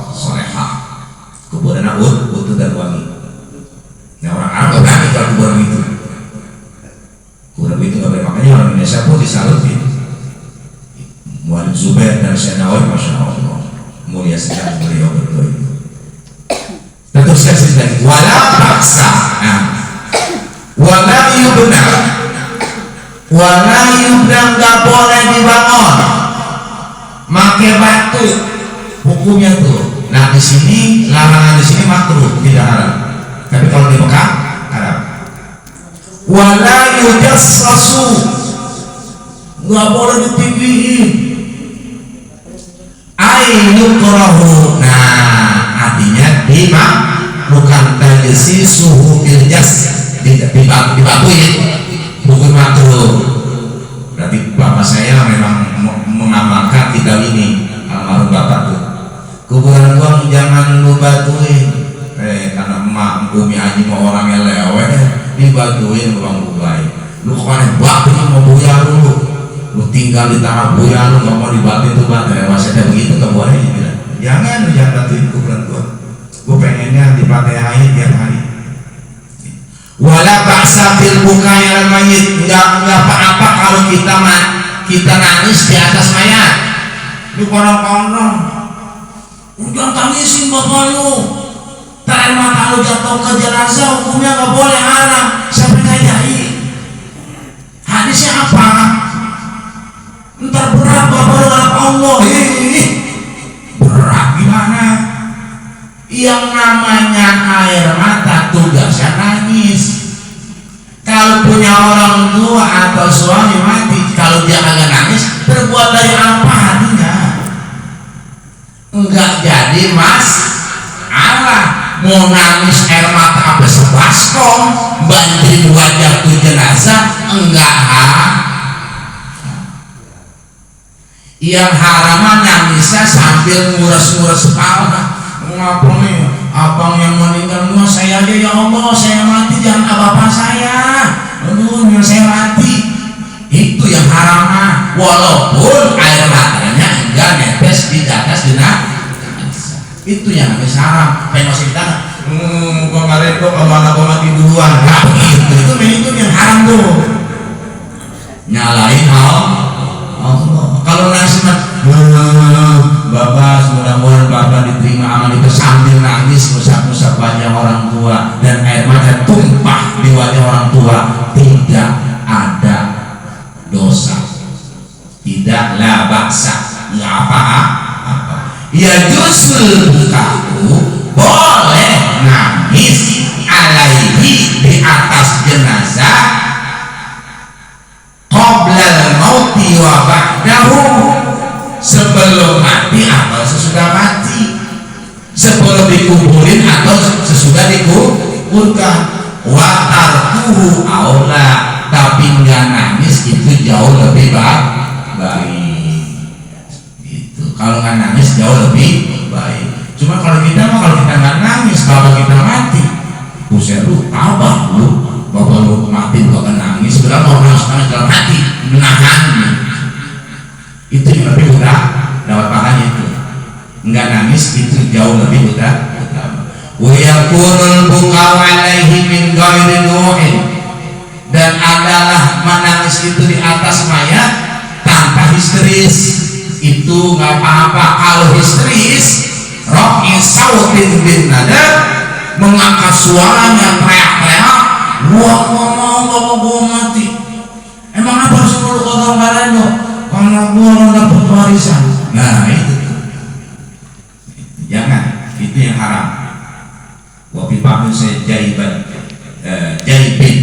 solehah, kuburan utuh dan wangi. Nah orang Arab nggak berani kalau kuburan itu nggak boleh, makanya orang Indonesia pun disalutin. Muhammad Zubair dan Syekh Nawawi, masya Allah mulia sekali beliau berdua itu. Tentu saya lagi wala paksa, wala yubna nggak boleh dibangun pakai batu hukumnya tuh. Nah di sini larangan, di sini makruh, tidak haram. Tapi kalau di Mekah haram. Wala yujassasu, nggak boleh ditipiin. Ayyukrahu, nah artinya bukan tajasi suhu biljas dibatuin, bukan makruh. Berarti bapak saya memang mengamalkan kitab ini, almarhum bapak tuh. Kuburan gua jangan lu batuin, karena emak Umi Haji mau orangnya lewat dibatuin bang Bubai. Lu kemarin batu mau buyar lu tinggal di tanah buyar, lu nggak mau dibatuin tuh bang. Maksudnya begitu nggak boleh. Jangan batuin kuburan gua. Gua pengennya dipatehain tiap hari. Wala ba'sa fil bukai al mayyit, enggak apa-apa kalau kita nangis di atas mayat. Lu korong-korong, udah tangisin bapak lu, tarik mata lu jatuh ke jenazah, hukumnya nggak boleh, haram. Siapa ngajarin? Hadisnya apa? Ntar berat bapak lu kata Allah. Berat gimana? Yang namanya air mata tugasnya nangis. Kalau punya orang tua atau suami mati, kalau dia agak nangis, terbuat dari apa hatinya? Enggak jadi mas Allah. mau nangis air mata apa sebaskom bantuin wajah tuh jenazah enggak yang haraman nangisnya sambil nguras-nguras kepala. Ngapa nih abang yang meninggal semua saya aja ya Allah, saya mati jangan bapak saya, aduh yang saya mati. Itu yang haraman walaupun air matanya enggak netes di atas jenazah. Itu yang habis haram. Kayak masih kita kemarin kok kalau anak gua mati duluan nah, itu yang haram tuh nyalain Allah. Kalau nangis bapak mudah-mudahan bapak diterima amal itu sambil nangis musab-musab wajah orang tua dan air mata tumpah di wajah orang tua, tidak ada dosa, tidak la baksa, nggak apa-apa. Ya justru kamu boleh nangis alaihi di atas jenazah qoblal mauti wa ba'dahu, sebelum mati atau sesudah mati, sebelum dikuburin atau sesudah dikuburkan. Wa tarkuhu aula, tapi nggak nangis itu jauh lebih baik. Kalau nggak nangis jauh lebih baik. Cuma kalau kita nggak nangis, kalau kita mati, buset lu, tabah lu, bapak lu mati lu akan nangis, berarti orang harus dalam hati menahan. Itu yang lebih mudah dapat pahalanya itu. Nggak nangis itu jauh lebih mudah. Wa yakunul bukau alaihi min ghairi nu'in, dan adalah menangis itu di atas mayat tanpa histeris. Itu nggak apa-apa. Kalau histeris, rohi sautin bin nada, mengangkat suaranya teriak-teriak, gua mati. Emang apa harus perlu orang lain lo? Karena gua dapat warisan. Nah itu jangan, itu yang haram. Wabi pamin saya jaibin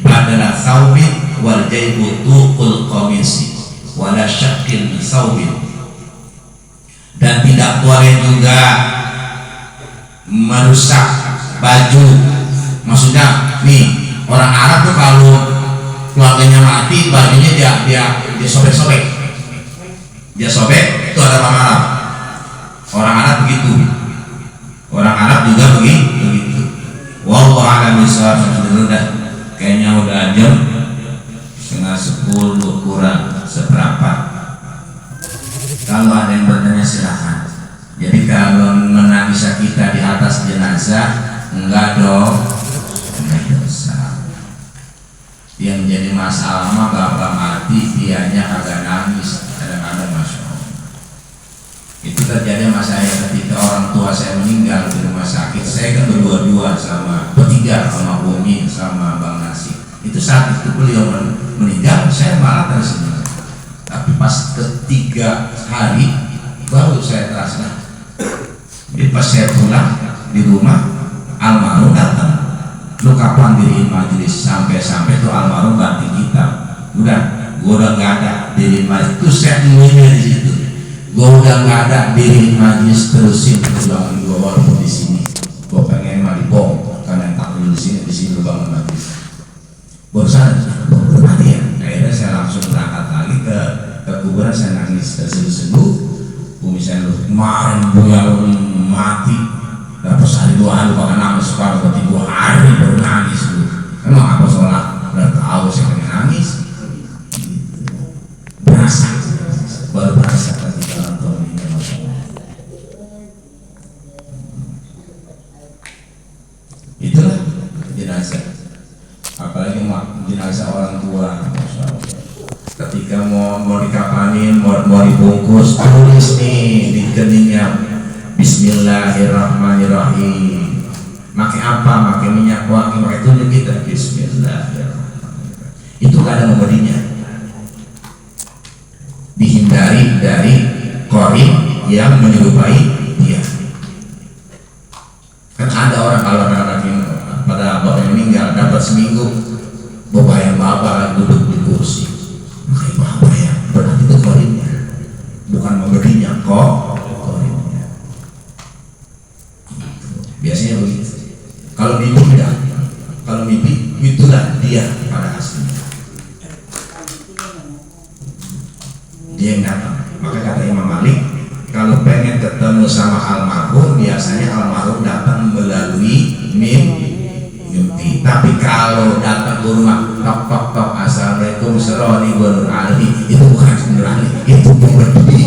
badala saubin wal jaibu tuqul komisi wala syakil saubin, dan tidak boleh juga merusak baju. Maksudnya nih orang Arab tuh kalau keluarganya mati bajunya dia sobek-sobek, dia sobek, itu ada orang Arab. Orang Arab begitu, orang Arab juga begitu. Wallahu a'lam bishawab. Kayaknya udah jam 9:30 kurang seperempat. Kalau ada yang bertanya silakan. Jadi kalau menangis kita di atas jenazah enggak dong, enggak dosa. Yang menjadi masalah mah bapak mati dianya kagak nangis, kadang-kadang masya Allah. Itu terjadi sama saya ketika orang tua saya meninggal di rumah sakit. Saya kan berdua-dua bertiga sama Umi sama Bang Nasib. Itu saat itu beliau meninggal, saya malah tersenyum. Tapi pas ketiga hari baru saya terasa. Jadi pas saya pulang di rumah, almarhum datang. Lu kapan diriin majelis? Sampai tuh almarhum ganti kita. Udah, gua udah nggak ada diriin majelis. Itu saya ngomongnya di situ. Gua udah nggak ada diriin majelis, terusin perjuangan gua walaupun di sini. Gua pengen mati bom karena yang tak di sini lu bangun majelis. Bosan, mati ya. Akhirnya saya langsung berangkat lagi ke kuburan, saya nangis terseduh-seduh. Umi saya kemarin buaya mati, dapat sehari 2 hari bakal nangis, sekarang berarti 2 hari baru nangis dulu. Emang apa sholat? Udah tahu saya pengen nangis. Berasa, baru berasa ketika orang tua meninggal. Itulah jenazah. Apalagi jenazah orang tua, ketika mau dikapanin, mau dibungkus, tulis nih di keningnya Bismillahirrahmanirrahim. Pakai apa? Pakai minyak wangi, pakai tunjuk kita Bismillahirrahmanirrahim. Itu gak ada memberinya. Dihindari dari korin yang menyerupai dia. Kan ada orang kalau pada bapak yang meninggal dapat seminggu, bapak yang bapak duduk di kursi, makanya bapak ya berarti itu korinnya, bukan memberinya kok korinnya. Biasanya begitu. dia pada aslinya. Dia yang datang. Maka kata Imam Malik, kalau pengen ketemu sama almarhum, biasanya almarhum datang melalui mimpi. Tapi kalau datang ke rumah, tok, assalamualaikum, seroni Nur Ali, itu bukan Nur Ali, itu pemedhi.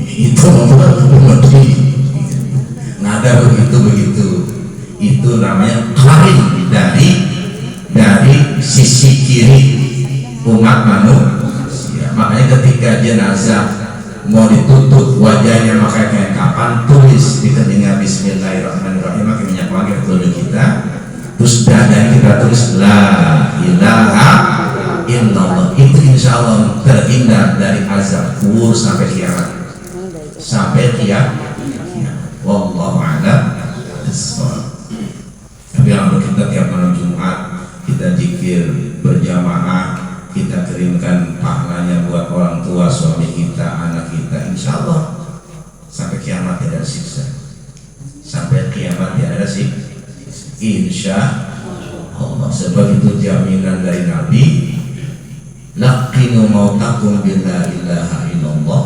Itu pemedhi. Nada begitu. Itu namanya qarin dari sisi kiri umat manusia. Makanya ketika jenazah mau ditutup wajahnya maka kayak kapan, tulis di telinga bismillahirrahmanirrahim, pakai minyak wangi telunjuk kita, terus dadanya kita tulis la ilaha illallah. Itu insya Allah terhindar dari azab kubur sampai kiamat. Wallahu a'lam bishawab. Tapi kalau kita tiap malam Jumat kita zikir berjamaah, kita kirimkan pahalanya buat orang tua, suami kita, anak kita, insya Allah sampai kiamat tidak ada siksa. Sampai kiamat tidak ada siksa, insya Allah. Sebab itu jaminan dari Nabi, laqinu mautakum bila ilaha illallah,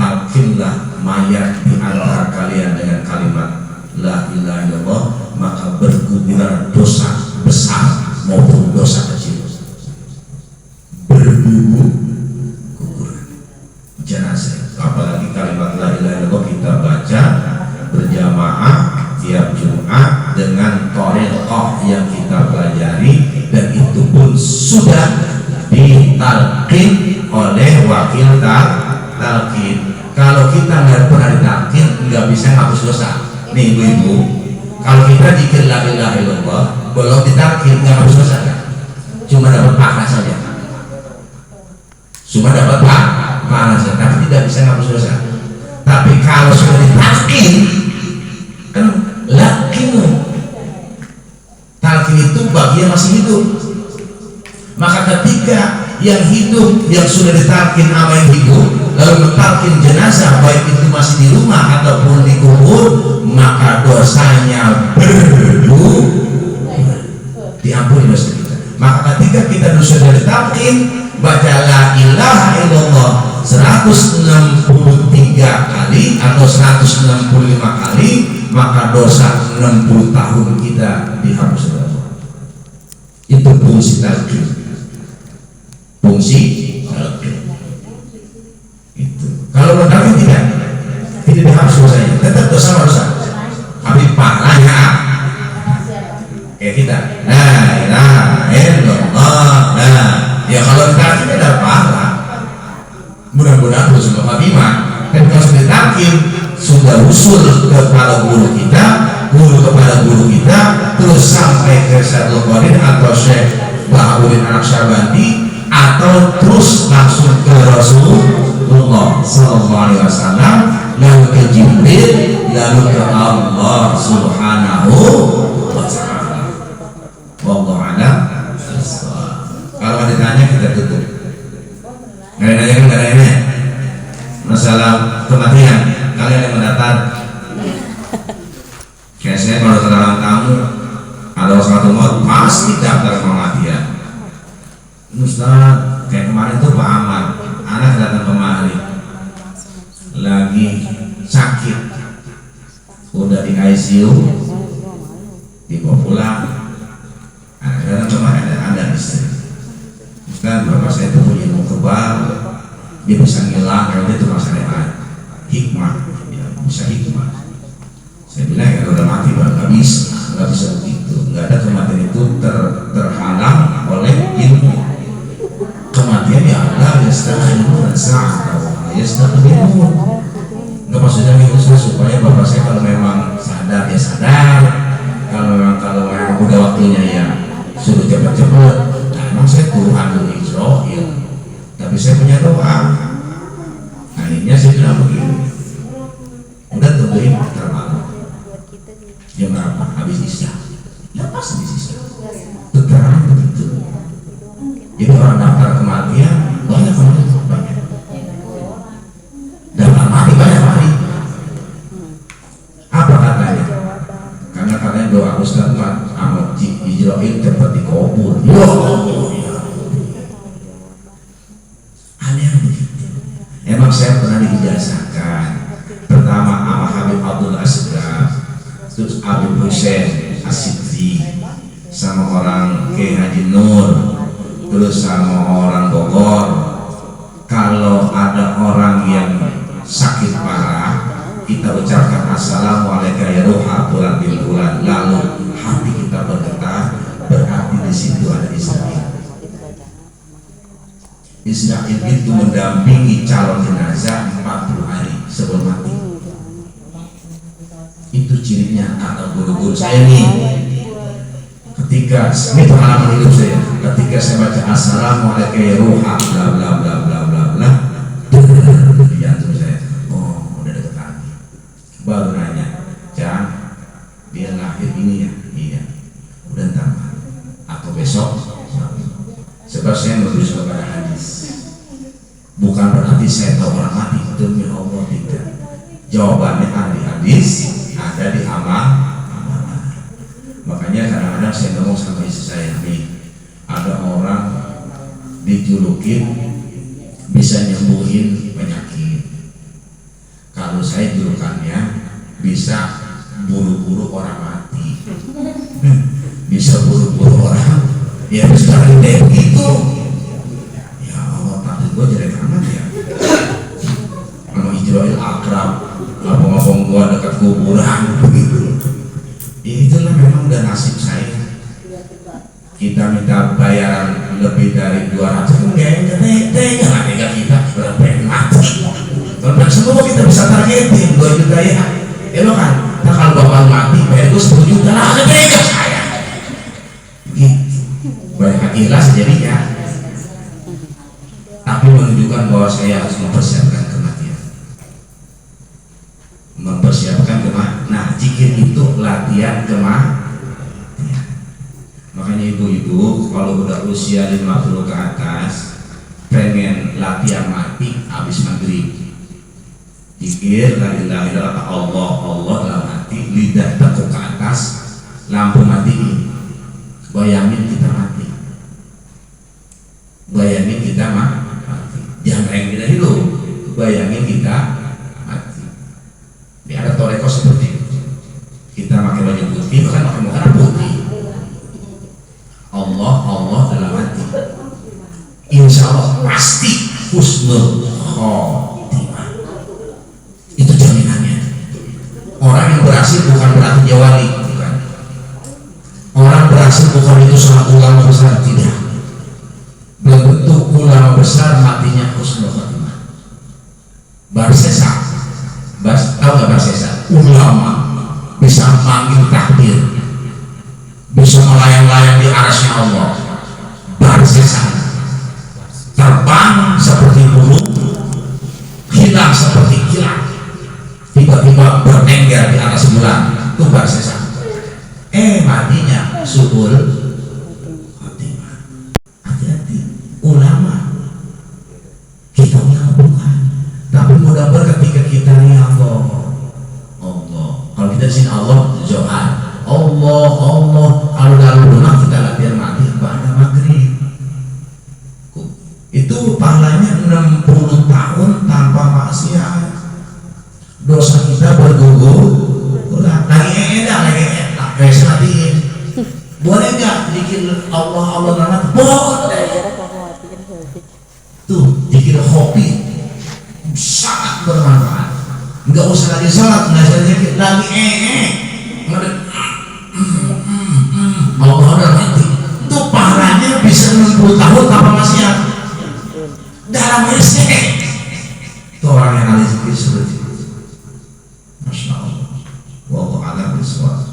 talkinlah mayat di antara kalian dengan kalimat la ilaha illallah, maka berguguran dosa besar maupun dosa kecil. Berguguran jenazah. Apalagi kalimat la ilaha illallah kita baca berjamaah tiap Jumat dengan thariqah yang kita pelajari, dan itu pun sudah ditalqin oleh wakil talqin. Kalau kita nggak pernah ditalqin, nggak bisa ngapus dosa. Nih ibu-ibu, kalau kita zikir la ilaha illallah belum ditalqin, nggak ngapus dosa kan? Cuma dapat pahala saja. Pahala saja, tapi tidak bisa ngapus dosa. Tapi kalau sudah ditalqin, kan lakinu, talqin itu bagian masih hidup. Maka ketika yang hidup, yang sudah ditalqin sama yang hidup, lalu mentalqin jenazah, baik itu masih di rumah ataupun di kubur, maka dosanya diampuni dosa kita. Maka ketika kita sudah ditalqin, baca la ilaha illallah 163 kali atau 165 kali, maka dosa 60 tahun kita dihapus oleh Allah. Itu fungsi talqin. Itu kalau mentalqin tidak dihapus dosanya, tetap dosa, tapi pahalanya kayak kita la ilaha illallah. Ya kalau mentalqin ada pahala, mudah-mudahan husnul khatimah. Dan kalau sudah ditalqin, sudah usul kepada guru kepada guru kita, terus sampai ke Syaikhul Qadir atau Syekh Bahaudin Anak Syabandi, atau terus langsung ke Rasulullah SAW, lalu ke Jibril, lalu ke Allah Subhanahu wa Ta'ala. Wallahu a'lam bishawab. Kalau ada tanya kita tutup. Nggak ada nanya. Masalah kematian, kalian yang mendatar. Kayak saya kalau kedatangan tamu ada satu maut, pasti daftar kematian. Ustaz, kayak kemarin tuh Pak Ahmad, anak datang kemari lagi sakit, udah di ICU, dibawa pulang. Anak datang kemari, ada istri. Ustaz, bapak saya itu punya ilmu kebal, dia bisa ngilang, kalau dia tuh masalah hikmah, ya, bisa hikmah. Saya bilang ya udah mati bang, nggak bisa begitu, nggak ada kematian itu terhalang oleh ilmu. Kematian ya Allah yastakhirun sa'ata yastaqdimun. Nggak maksudnya itu supaya bapak saya kalau memang sadar ya sadar, kalau memang udah waktunya ya suruh cepat-cepat. Nah, emang saya Tuhan dulu Israel, tapi saya punya doa. Akhirnya saya bilang begini, udah tungguin terlalu jam berapa habis isya, lepas habis isya, terang begitu. Jadi orang daftar kematian banyak. Daftar mati banyak mati. Apa katanya? Karena katanya doa Ustaz Mat Ahmad Ijroil cepat dikabul. Hussein Asidzi, sama orang Kiai Haji Nur, terus sama orang Bogor. Kalau ada orang yang sakit parah, kita ucapkan assalamualaikum ya ruha bulan bil bulan, lalu hati kita bergetar, berarti di situ ada Israel. Israel itu mendampingi calon jenazah 40 hari sebelum mati. Itu cirinya. Atau guru-guru saya nih, ketika ini pengalaman hidup saya, ketika saya baca assalamualaikum ya ruha bla bla bla bla bla bla, di jantung saya, oh udah deket lagi. Baru nanya, Jan, dia lahir ini ya? Iya. Udah tambah atau besok? Sebab saya menulis kepada hadis. Bukan berarti saya tahu orang mati, demi Allah tidak. Jawabannya ada di hadis, ada di amal. Makanya kadang-kadang saya ngomong sama istri saya nih, ada orang dijulukin bisa nyembuhin penyakit. Kalau saya julukannya bisa buru-buru orang mati, bisa buru-buru orang ya sekarang deh gitu. Ya Allah, takdir gue jelek amat ya. Sama Ijrail akrab, ngomong gue dekat kuburan begitu. Ya itulah memang udah nasib saya. Kita minta bayaran lebih dari 200, tega kita berapa yang mati. Kalau semua kita bisa targetin 2 juta ya. Lo kan, nah kalau bapak mati bayar gue 10 juta lah, tega saya. Gitu. Banyak ikhlas jadinya, tapi menunjukkan bahwa saya harus mempersiapkan kematian, nah zikir itu latihan kematian. Makanya ibu-ibu kalau udah usia 50 ke atas pengen latihan mati, habis maghrib zikir la ilaha illallah, Allah dalam hati, lidah tekuk ke atas, lampu mati, bayangin kita mati. Bayangin kita mati, jangan bayangin kita hidup, bayangin kita mati. Ini ada toreko seperti itu. Kita pakai baju putih, bahkan pakai mukena putih. Allah dalam hati. Insya Allah pasti husnul khotimah. Itu jaminannya. Orang yang berhasil bukan berarti dia wali, bukan. Orang berhasil bukan itu sangat ulama besar, tidak. Bentuk ulama besar matinya husnul khotimah. Barsesa, tahu gak Barsesa? Ulama bisa manggil takdir, bisa melayang-layang di arasnya Allah. Barsesa terbang seperti burung, hilang seperti kilat, tiba-tiba bertengger di atas bulan. Itu Barsesa. Matinya subul khotimah. Hati-hati, ulama kita ulama bukan, tapi mudah-mudahan ketika kita nih Allah, kalau kita di sini Allah Zohar, Allah kalau dalam rumah kita latihan mati pada maghrib, itu pahalanya 60 tahun tanpa maksiat. Dosa kita bergugur. Lagi matiin. Boleh nggak dikir Allah nanti? Boleh. Tuh dikir kopi sangat bermanfaat. Nggak usah lagi sholat, nggak usah dikir lagi Allah nanti. Itu pahalanya bisa 60 tahun tanpa maksiat. Dalam WC. Itu orang yang ahli zikir seperti itu. Masya Allah. Wallahu a'lam bishawab.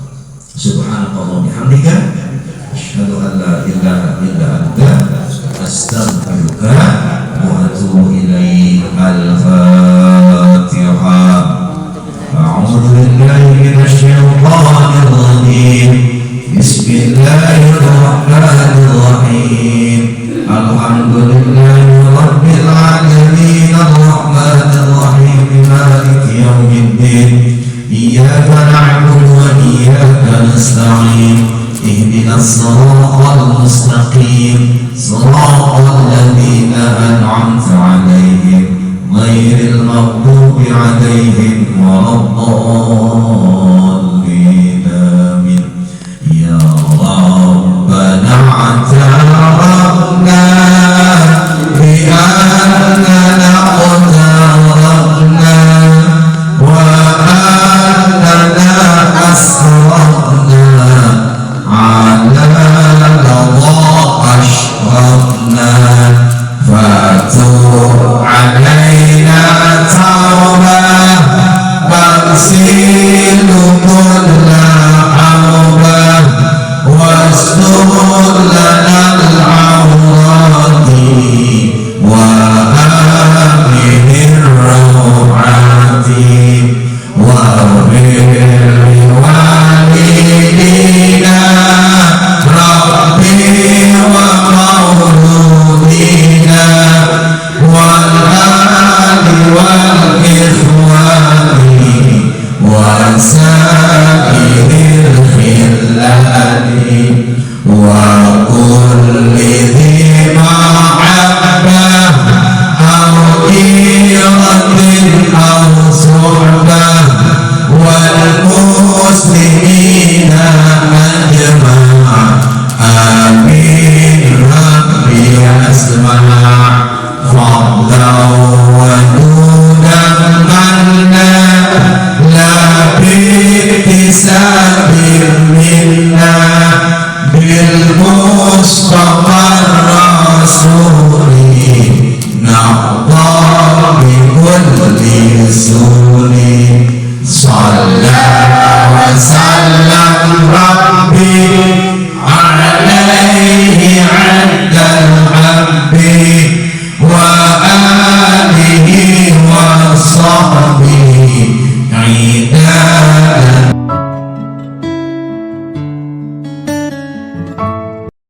Subhanallah wa bihamdika, asyhadu an la ilaha illa anta,